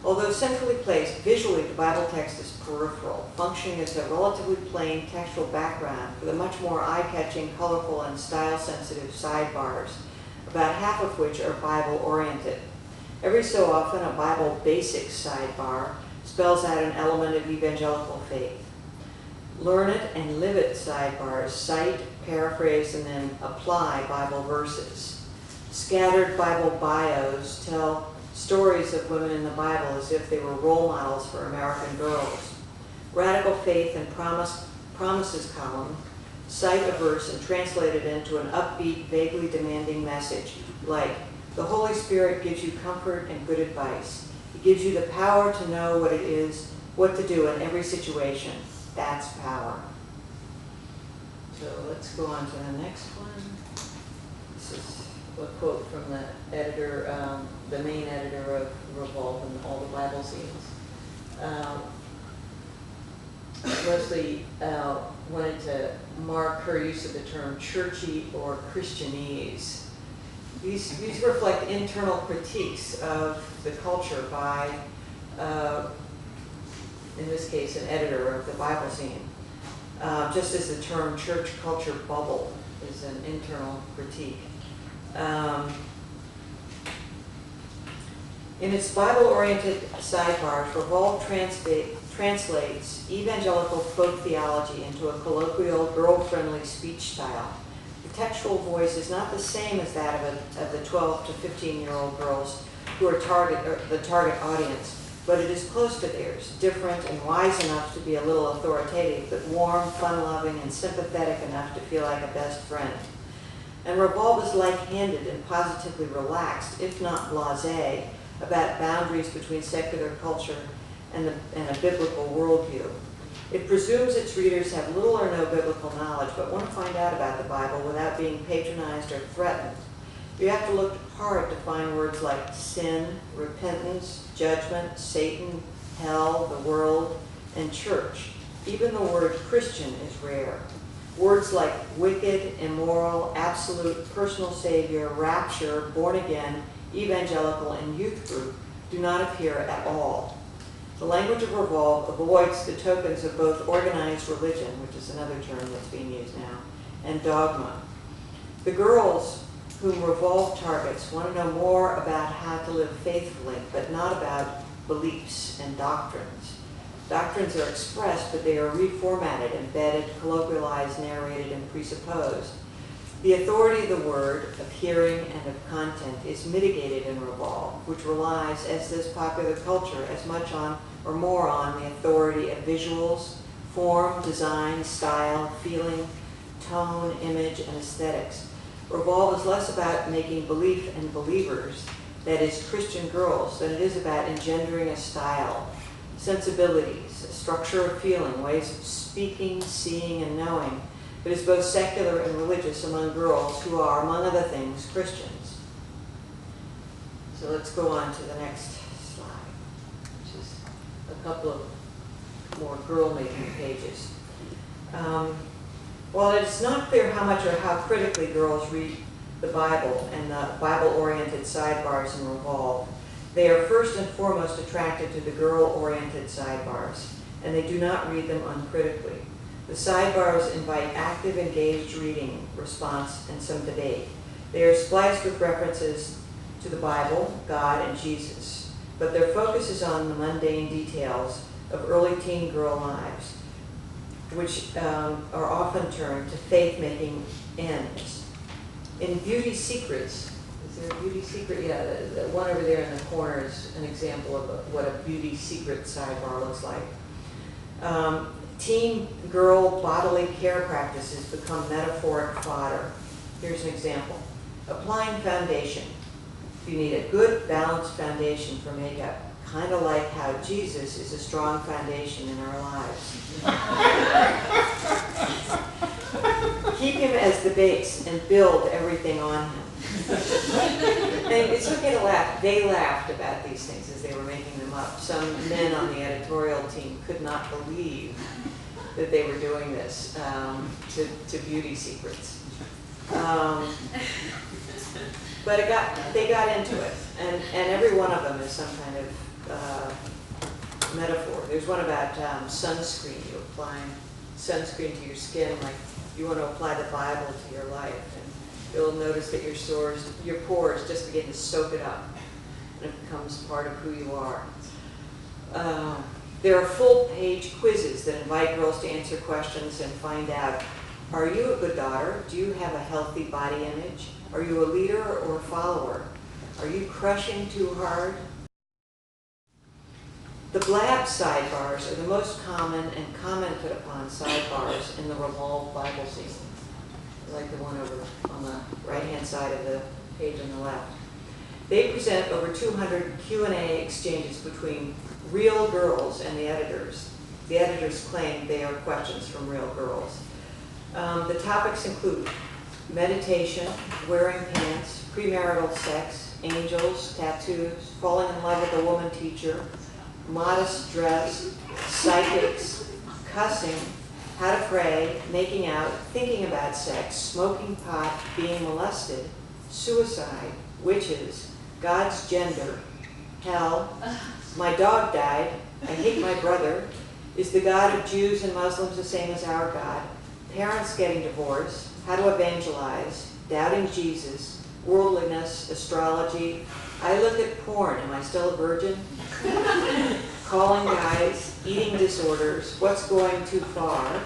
Although centrally placed, visually the Bible text is peripheral, functioning as a relatively plain textual background for the much more eye-catching, colorful, and style-sensitive sidebars, about half of which are Bible-oriented. Every so often, a Bible basics sidebar spells out an element of evangelical faith. Learn it and live it sidebars cite, paraphrase, and then apply Bible verses. Scattered Bible bios tell stories of women in the Bible as if they were role models for American girls. Radical Faith and Promises column cite a verse and translate it into an upbeat, vaguely demanding message, like, the Holy Spirit gives you comfort and good advice. He gives you the power to know what it is, what to do in every situation. That's power. So let's go on to the next one. This is a quote from the editor, the main editor of Revolve and all the Bible zines. Leslie wanted to mark her use of the term churchy or Christianese. These reflect internal critiques of the culture by, in this case, an editor of the Bible zine. Just as the term church culture bubble is an internal critique. In its Bible-oriented sidebars, Revolve translates evangelical folk theology into a colloquial, girl-friendly speech style. The textual voice is not the same as that of the 12 to 15-year-old girls who are the target audience, but it is close to theirs, different and wise enough to be a little authoritative, but warm, fun-loving, and sympathetic enough to feel like a best friend. And Revolve is light-handed and positively relaxed, if not blasé, about boundaries between secular culture and a biblical worldview. It presumes its readers have little or no biblical knowledge, but want to find out about the Bible without being patronized or threatened. You have to look hard to find words like sin, repentance, judgment, Satan, hell, the world, and church. Even the word Christian is rare. Words like wicked, immoral, absolute, personal savior, rapture, born again, evangelical, and youth group do not appear at all. The language of Revolve avoids the tokens of both organized religion, which is another term that's being used now, and dogma. The girls whom Revolve targets want to know more about how to live faithfully, but not about beliefs and doctrines. Doctrines are expressed, but they are reformatted, embedded, colloquialized, narrated, and presupposed. The authority of the word, of hearing, and of content is mitigated in Revolve, which relies, as does popular culture, as much on or more on the authority of visuals, form, design, style, feeling, tone, image, and aesthetics. Revolve is less about making belief and believers, that is, Christian girls, than it is about engendering a style, sensibilities, a structure of feeling, ways of speaking, seeing, and knowing, that is both secular and religious among girls who are, among other things, Christians. So let's go on to the next slide, which is a couple of more girl-making pages. While it's not clear how much or how critically girls read the Bible and the Bible-oriented sidebars in Revolve, they are first and foremost attracted to the girl-oriented sidebars, and they do not read them uncritically. The sidebars invite active, engaged reading, response, and some debate. They are spliced with references to the Bible, God, and Jesus, but their focus is on the mundane details of early teen girl lives, which are often turned to faith-making ends. In Beauty Secrets, is there a Beauty Secret? Yeah, the one over there in the corner is an example of what a Beauty Secret sidebar looks like. Teen girl bodily care practices become metaphoric fodder. Here's an example. Applying foundation. You need a good, balanced foundation for makeup, kind of like how Jesus is a strong foundation in our lives. Keep him as the base and build everything on him. And it's okay to laugh. They laughed about these things as they were making them up. Some men on the editorial team could not believe that they were doing this to Beauty Secrets. But they got into it, and every one of them is some kind of metaphor. There's one about sunscreen. You apply sunscreen to your skin like you want to apply the Bible to your life, and you'll notice that your pores just begin to soak it up, and it becomes part of who you are. There are full-page quizzes that invite girls to answer questions and find out, are you a good daughter? Do you have a healthy body image? Are you a leader or a follower? Are you crushing too hard? The blab sidebars are the most common and commented upon sidebars in the Revolve Bible scene, like the one over on the right-hand side of the page on the left. They present over 200 Q&A exchanges between real girls and the editors. The editors claim they are questions from real girls. The topics include meditation, wearing pants, premarital sex, angels, tattoos, falling in love with a woman teacher, modest dress, psychics, cussing, how to pray, making out, thinking about sex, smoking pot, being molested, suicide, witches, God's gender, hell, my dog died, I hate my brother, is the God of Jews and Muslims the same as our God, parents getting divorced, how to evangelize, doubting Jesus, worldliness, astrology, I look at porn, am I still a virgin? Calling guys, eating disorders, what's going too far,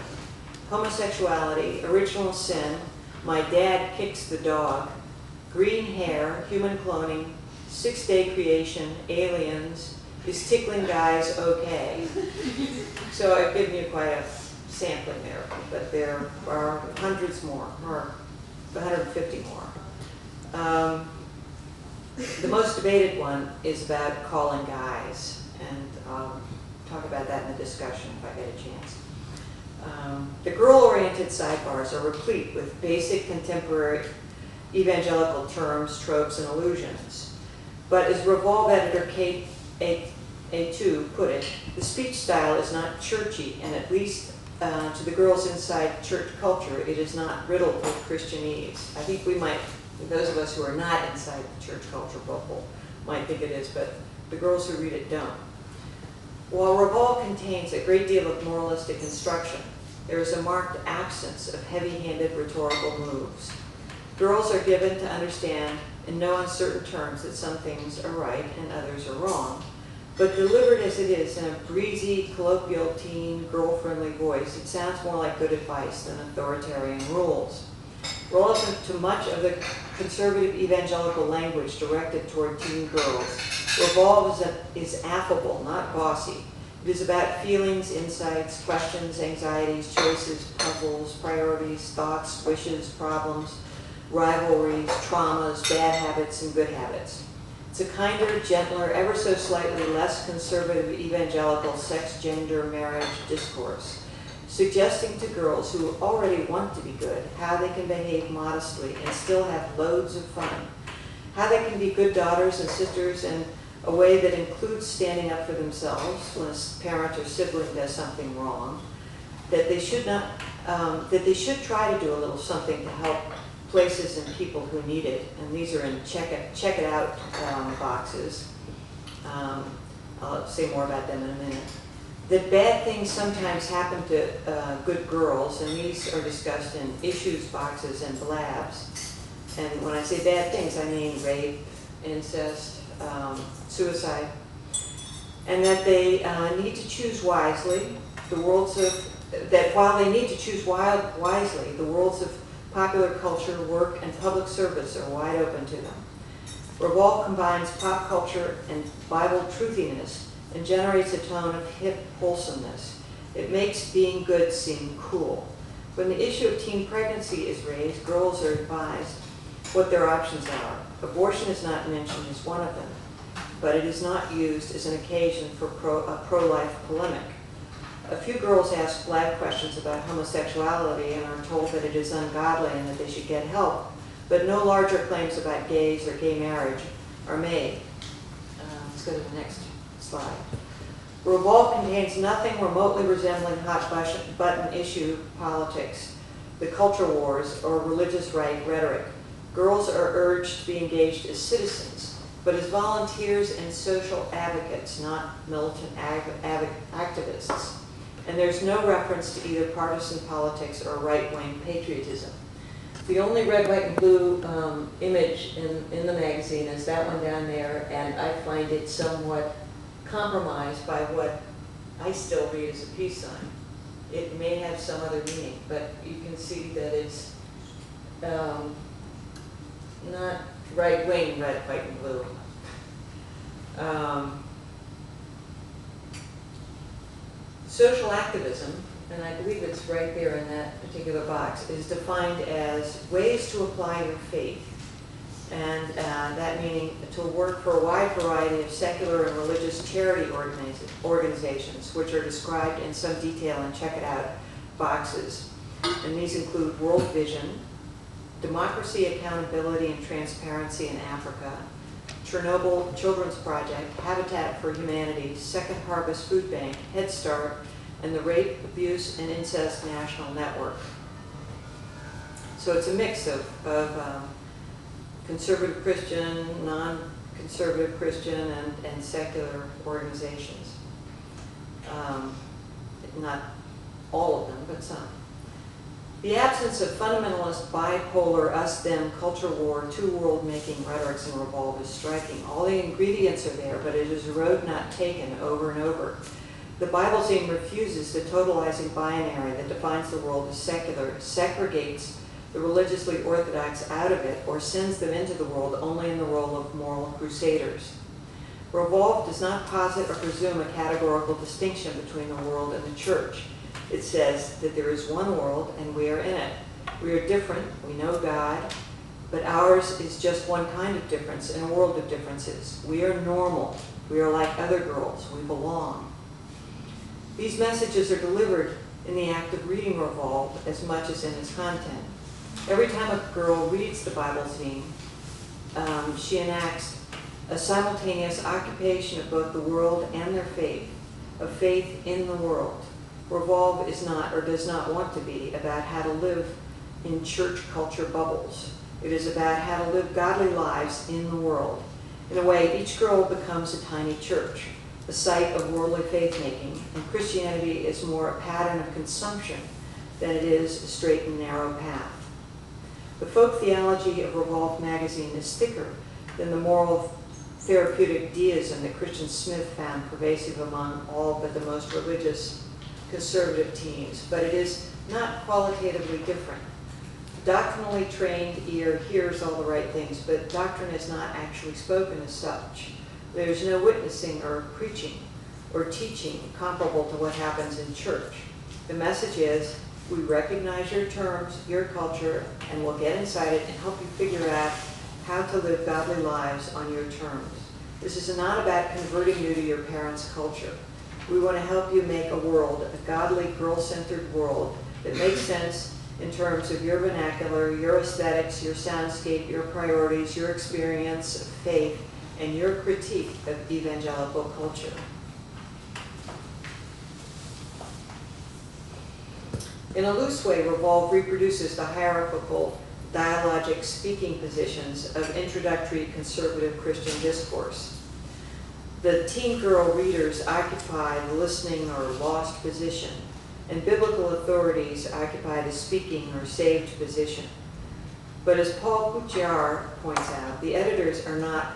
homosexuality, original sin, my dad kicks the dog, green hair, human cloning, 6-day creation, aliens, is tickling guys okay? So I've given you quite a sampling there, but there are hundreds more, or 150 more. The most debated one is about calling guys, and I'll talk about that in the discussion if I get a chance. The girl-oriented sidebars are replete with basic contemporary evangelical terms, tropes, and allusions. But as Revolve editor Kate A2 put it, the speech style is not churchy, and at least to the girls inside church culture, it is not riddled with Christianese. I think we might, those of us who are not inside the church culture bubble might think it is, but the girls who read it don't. While Revolve contains a great deal of moralistic instruction, there is a marked absence of heavy-handed rhetorical moves. Girls are given to understand in no uncertain terms that some things are right and others are wrong, but delivered as it is in a breezy, colloquial, teen, girl-friendly voice, it sounds more like good advice than authoritarian rules. Relative to much of the conservative evangelical language directed toward teen girls, Revolve is affable, not bossy. It is about feelings, insights, questions, anxieties, choices, puzzles, priorities, thoughts, wishes, problems, rivalries, traumas, bad habits, and good habits. It's a kinder, gentler, ever so slightly less conservative evangelical sex, gender, marriage discourse, suggesting to girls who already want to be good how they can behave modestly and still have loads of fun, how they can be good daughters and sisters in a way that includes standing up for themselves when a parent or sibling does something wrong, that they should try to do a little something to help places and people who need it, and these are in check it out boxes. I'll say more about them in a minute. That bad things sometimes happen to good girls, and these are discussed in issues boxes and blabs. And when I say bad things, I mean rape, incest, suicide, and that they need to choose wisely. That while they need to choose wisely, the worlds of popular culture, work, and public service are wide open to them. Revolve combines pop culture and Bible truthiness and generates a tone of hip wholesomeness. It makes being good seem cool. When the issue of teen pregnancy is raised, girls are advised what their options are. Abortion is not mentioned as one of them, but it is not used as an occasion for a pro-life polemic. A few girls ask blab questions about homosexuality and are told that it is ungodly and that they should get help, but no larger claims about gays or gay marriage are made. Let's go to the next slide. Revolve contains nothing remotely resembling hot button issue politics, the culture wars, or religious right rhetoric. Girls are urged to be engaged as citizens, but as volunteers and social advocates, not militant activists. And there's no reference to either partisan politics or right-wing patriotism. The only red, white, and blue image in the magazine is that one down there, and I find it somewhat compromised by what I still read as a peace sign. It may have some other meaning, but you can see that it's not right-wing red, white, and blue. Social activism, and I believe it's right there in that particular box, is defined as ways to apply your faith. And that meaning to work for a wide variety of secular and religious charity organizations, which are described in some detail in Check It Out boxes. And these include World Vision, Democracy, Accountability, and Transparency in Africa, Chernobyl Children's Project, Habitat for Humanity, Second Harvest Food Bank, Head Start, and the Rape, Abuse, and Incest National Network. So it's a mix of conservative Christian, non-conservative Christian, and secular organizations. Not all of them, but some. The absence of fundamentalist, bipolar, us-them, culture war, two-world-making rhetorics in Revolve is striking. All the ingredients are there, but it is a road not taken over and over. The Bible zine refuses the totalizing binary that defines the world as secular, segregates the religiously orthodox out of it, or sends them into the world only in the role of moral crusaders. Revolve does not posit or presume a categorical distinction between the world and the church. It says that there is one world and we are in it. We are different, we know God, but ours is just one kind of difference in a world of differences. We are normal. We are like other girls. We belong. These messages are delivered in the act of reading Revolve as much as in its content. Every time a girl reads the Bible zine, she enacts a simultaneous occupation of both the world and their faith, of faith in the world. Revolve is not, or does not want to be, about how to live in church culture bubbles. It is about how to live godly lives in the world. In a way, each girl becomes a tiny church, a site of worldly faith-making, and Christianity is more a pattern of consumption than it is a straight and narrow path. The folk theology of Revolve magazine is thicker than the moral therapeutic deism that Christian Smith found pervasive among all but the most religious conservative teens, but it is not qualitatively different. Doctrinally trained ear hears all the right things, but doctrine is not actually spoken as such. There's no witnessing or preaching or teaching comparable to what happens in church. The message is, we recognize your terms, your culture, and we'll get inside it and help you figure out how to live godly lives on your terms. This is not about converting you to your parents' culture. We want to help you make a world, a godly, girl-centered world that makes sense in terms of your vernacular, your aesthetics, your soundscape, your priorities, your experience of faith, and your critique of evangelical culture. In a loose way, Revolve reproduces the hierarchical, dialogic speaking positions of introductory conservative Christian discourse. The teen girl readers occupy the listening or lost position, and biblical authorities occupy the speaking or saved position. But as Paul Kuchar points out, the editors are not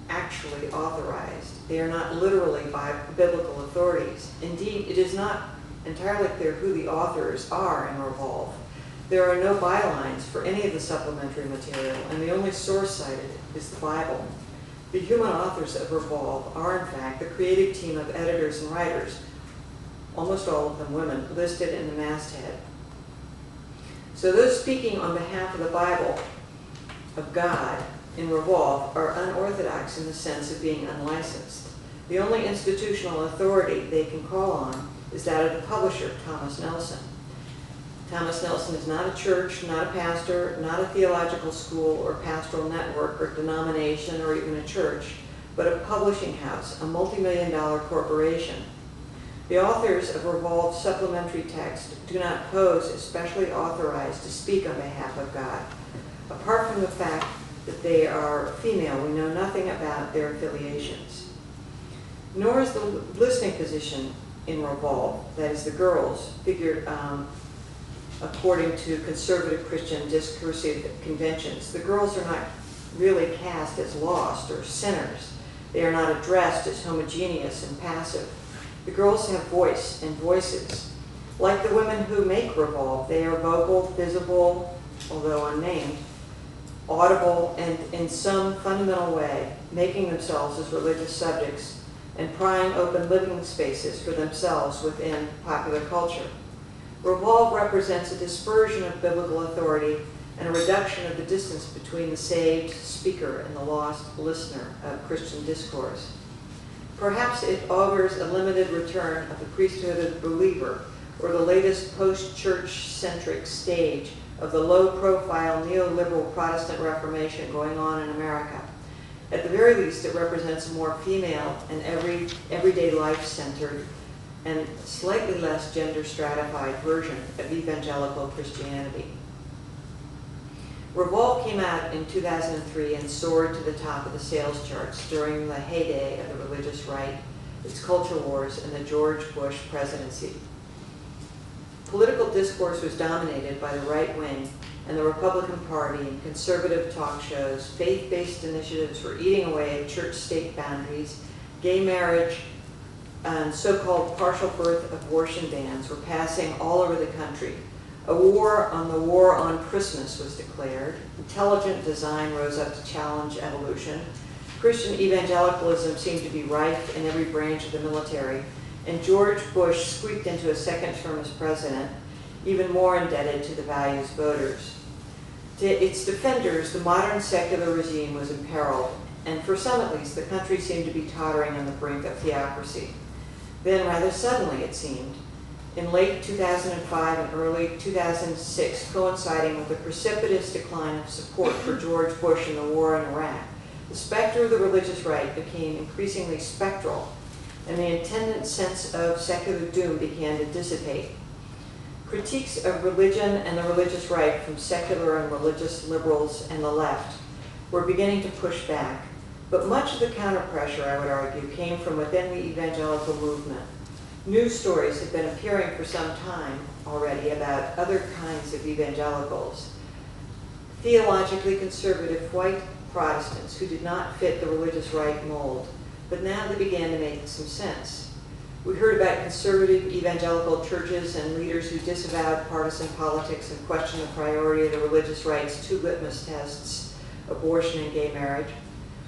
actually authorized. They are not literally by biblical authorities. Indeed, it is not entirely clear who the authors are in Revolve. There are no bylines for any of the supplementary material, and the only source cited is the Bible. The human authors of Revolve are, in fact, the creative team of editors and writers, almost all of them women, listed in the masthead. So those speaking on behalf of the Bible, of God, in Revolve are unorthodox in the sense of being unlicensed. The only institutional authority they can call on is that of the publisher, Thomas Nelson. Thomas Nelson is not a church, not a pastor, not a theological school or pastoral network or denomination or even a church, but a publishing house, a multi-million-dollar corporation. The authors of Revolve's supplementary text do not pose as specially authorized to speak on behalf of God. Apart from the fact that they are female, we know nothing about their affiliations. Nor is the listening position in Revolve, that is the girls, figured according to conservative Christian discursive conventions. The girls are not really cast as lost or sinners. They are not addressed as homogeneous and passive. The girls have voice and voices. Like the women who make Revolve, they are vocal, visible, although unnamed, audible and in some fundamental way, making themselves as religious subjects and prying open living spaces for themselves within popular culture. Revolve represents a dispersion of biblical authority and a reduction of the distance between the saved speaker and the lost listener of Christian discourse. Perhaps it augurs a limited return of the priesthood of the believer, or the latest post-church-centric stage of the low-profile neoliberal Protestant Reformation going on in America. At the very least, it represents a more female and everyday life-centered and slightly less gender-stratified version of evangelical Christianity. Revolve came out in 2003 and soared to the top of the sales charts during the heyday of the religious right, its culture wars, and the George Bush presidency. Political discourse was dominated by the right wing and the Republican Party, and conservative talk shows, faith-based initiatives were eating away at church-state boundaries, gay marriage, and so-called partial birth abortion bans were passing all over the country. A war on Christmas was declared. Intelligent design rose up to challenge evolution. Christian evangelicalism seemed to be rife in every branch of the military, and George Bush squeaked into a second term as president, even more indebted to the values voters. To its defenders, the modern secular regime was imperiled, and for some at least, the country seemed to be tottering on the brink of theocracy. Then, rather suddenly, it seemed, in late 2005 and early 2006, coinciding with the precipitous decline of support for George Bush in the war in Iraq, the specter of the religious right became increasingly spectral, and the attendant sense of secular doom began to dissipate. Critiques of religion and the religious right from secular and religious liberals and the left were beginning to push back, but much of the counterpressure, I would argue, came from within the evangelical movement. News stories had been appearing for some time already about other kinds of evangelicals, theologically conservative white Protestants who did not fit the religious right mold, but now they began to make some sense. We heard about conservative evangelical churches and leaders who disavowed partisan politics and questioned the priority of the religious right's two litmus tests, abortion and gay marriage.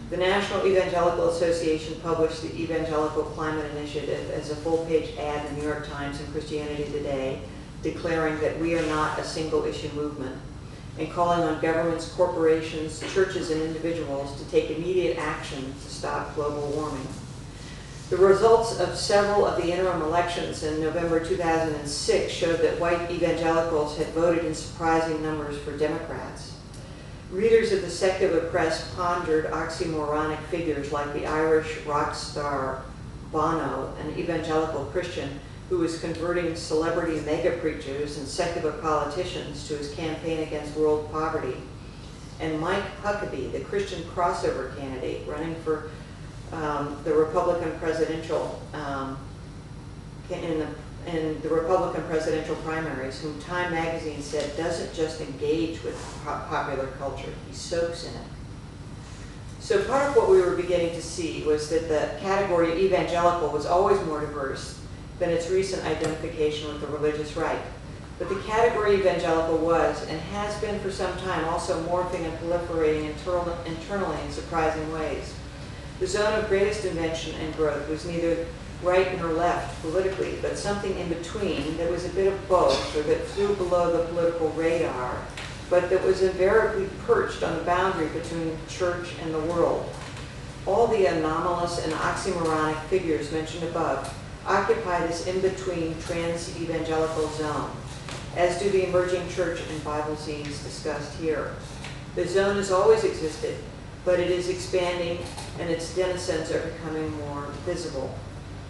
The National Evangelical Association published the Evangelical Climate Initiative as a full-page ad in the New York Times and Christianity Today, declaring that we are not a single-issue movement, and calling on governments, corporations, churches, and individuals to take immediate action to stop global warming. The results of several of the interim elections in November 2006 showed that white evangelicals had voted in surprising numbers for Democrats. Readers of the secular press pondered oxymoronic figures like the Irish rock star Bono, an evangelical Christian who was converting celebrity mega preachers and secular politicians to his campaign against world poverty, and Mike Huckabee, the Christian crossover candidate running for the Republican presidential in the Republican presidential primaries, whom Time magazine said doesn't just engage with popular culture, he soaks in it. So part of what we were beginning to see was that the category evangelical was always more diverse than its recent identification with the religious right. But the category evangelical was, and has been for some time, also morphing and proliferating internally in surprising ways. The zone of greatest invention and growth was neither right nor left politically, but something in between that was a bit of both, or that flew below the political radar, but that was invariably perched on the boundary between church and the world. All the anomalous and oxymoronic figures mentioned above occupy this in-between trans-evangelical zone, as do the emerging church and Bible scenes discussed here. The zone has always existed, but it is expanding and its denizens are becoming more visible.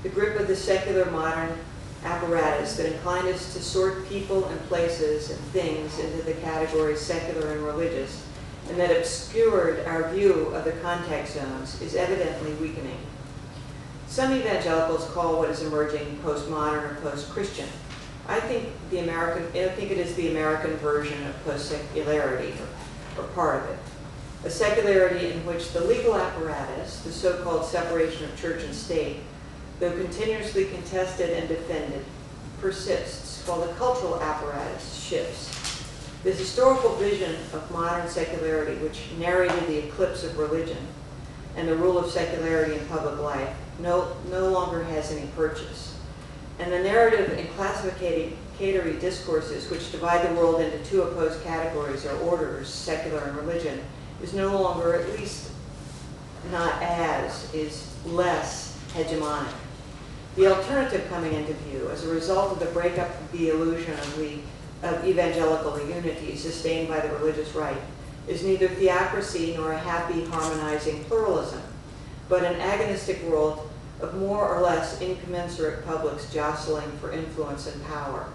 The grip of the secular modern apparatus that inclined us to sort people and places and things into the categories secular and religious, and that obscured our view of the contact zones, is evidently weakening. Some evangelicals call what is emerging postmodern or post-Christian. I think it is the American version of post-secularity, or part of it. A secularity in which the legal apparatus, the so-called separation of church and state, though continuously contested and defended, persists, while the cultural apparatus shifts. The historical vision of modern secularity, which narrated the eclipse of religion and the rule of secularity in public life, no longer has any purchase. And the narrative and classificatory discourses which divide the world into two opposed categories or orders, secular and religion, is no longer, at least not as, is less hegemonic. The alternative coming into view as a result of the breakup of the illusion of evangelical unity sustained by the religious right is neither theocracy nor a happy, harmonizing pluralism, but an agonistic world of more or less incommensurate publics jostling for influence and power.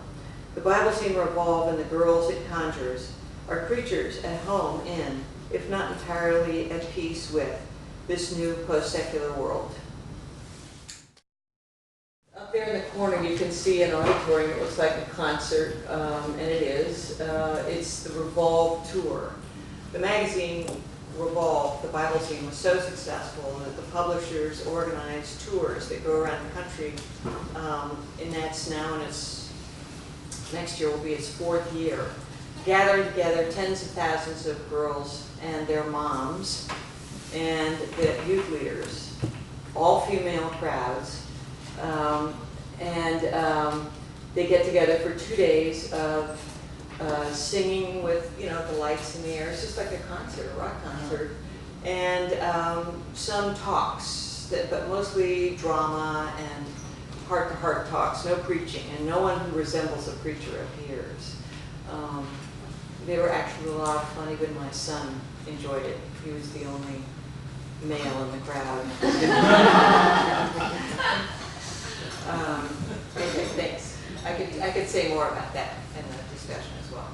The Bible scene revolve, and the girls it conjures are creatures at home in, if not entirely at peace with, this new post-secular world. Up there in the corner you can see an auditorium. It looks like a concert, and it is. It's the Revolve Tour. The magazine Revolve, the Bible scene, was so successful that the publishers organized tours that go around the country, and that's now in its, next year will be its 4th year, gathering together tens of thousands of girls and their moms and the youth leaders, all female crowds, they get together for 2 days of singing with, the lights in the air. It's just like a concert, a rock concert, and some talks, but mostly drama and heart-to-heart talks, no preaching, and no one who resembles a preacher appears. They were actually a lot of fun. Even my son enjoyed it. He was the only male in the crowd. Okay, thanks. I could say more about that in the discussion as well.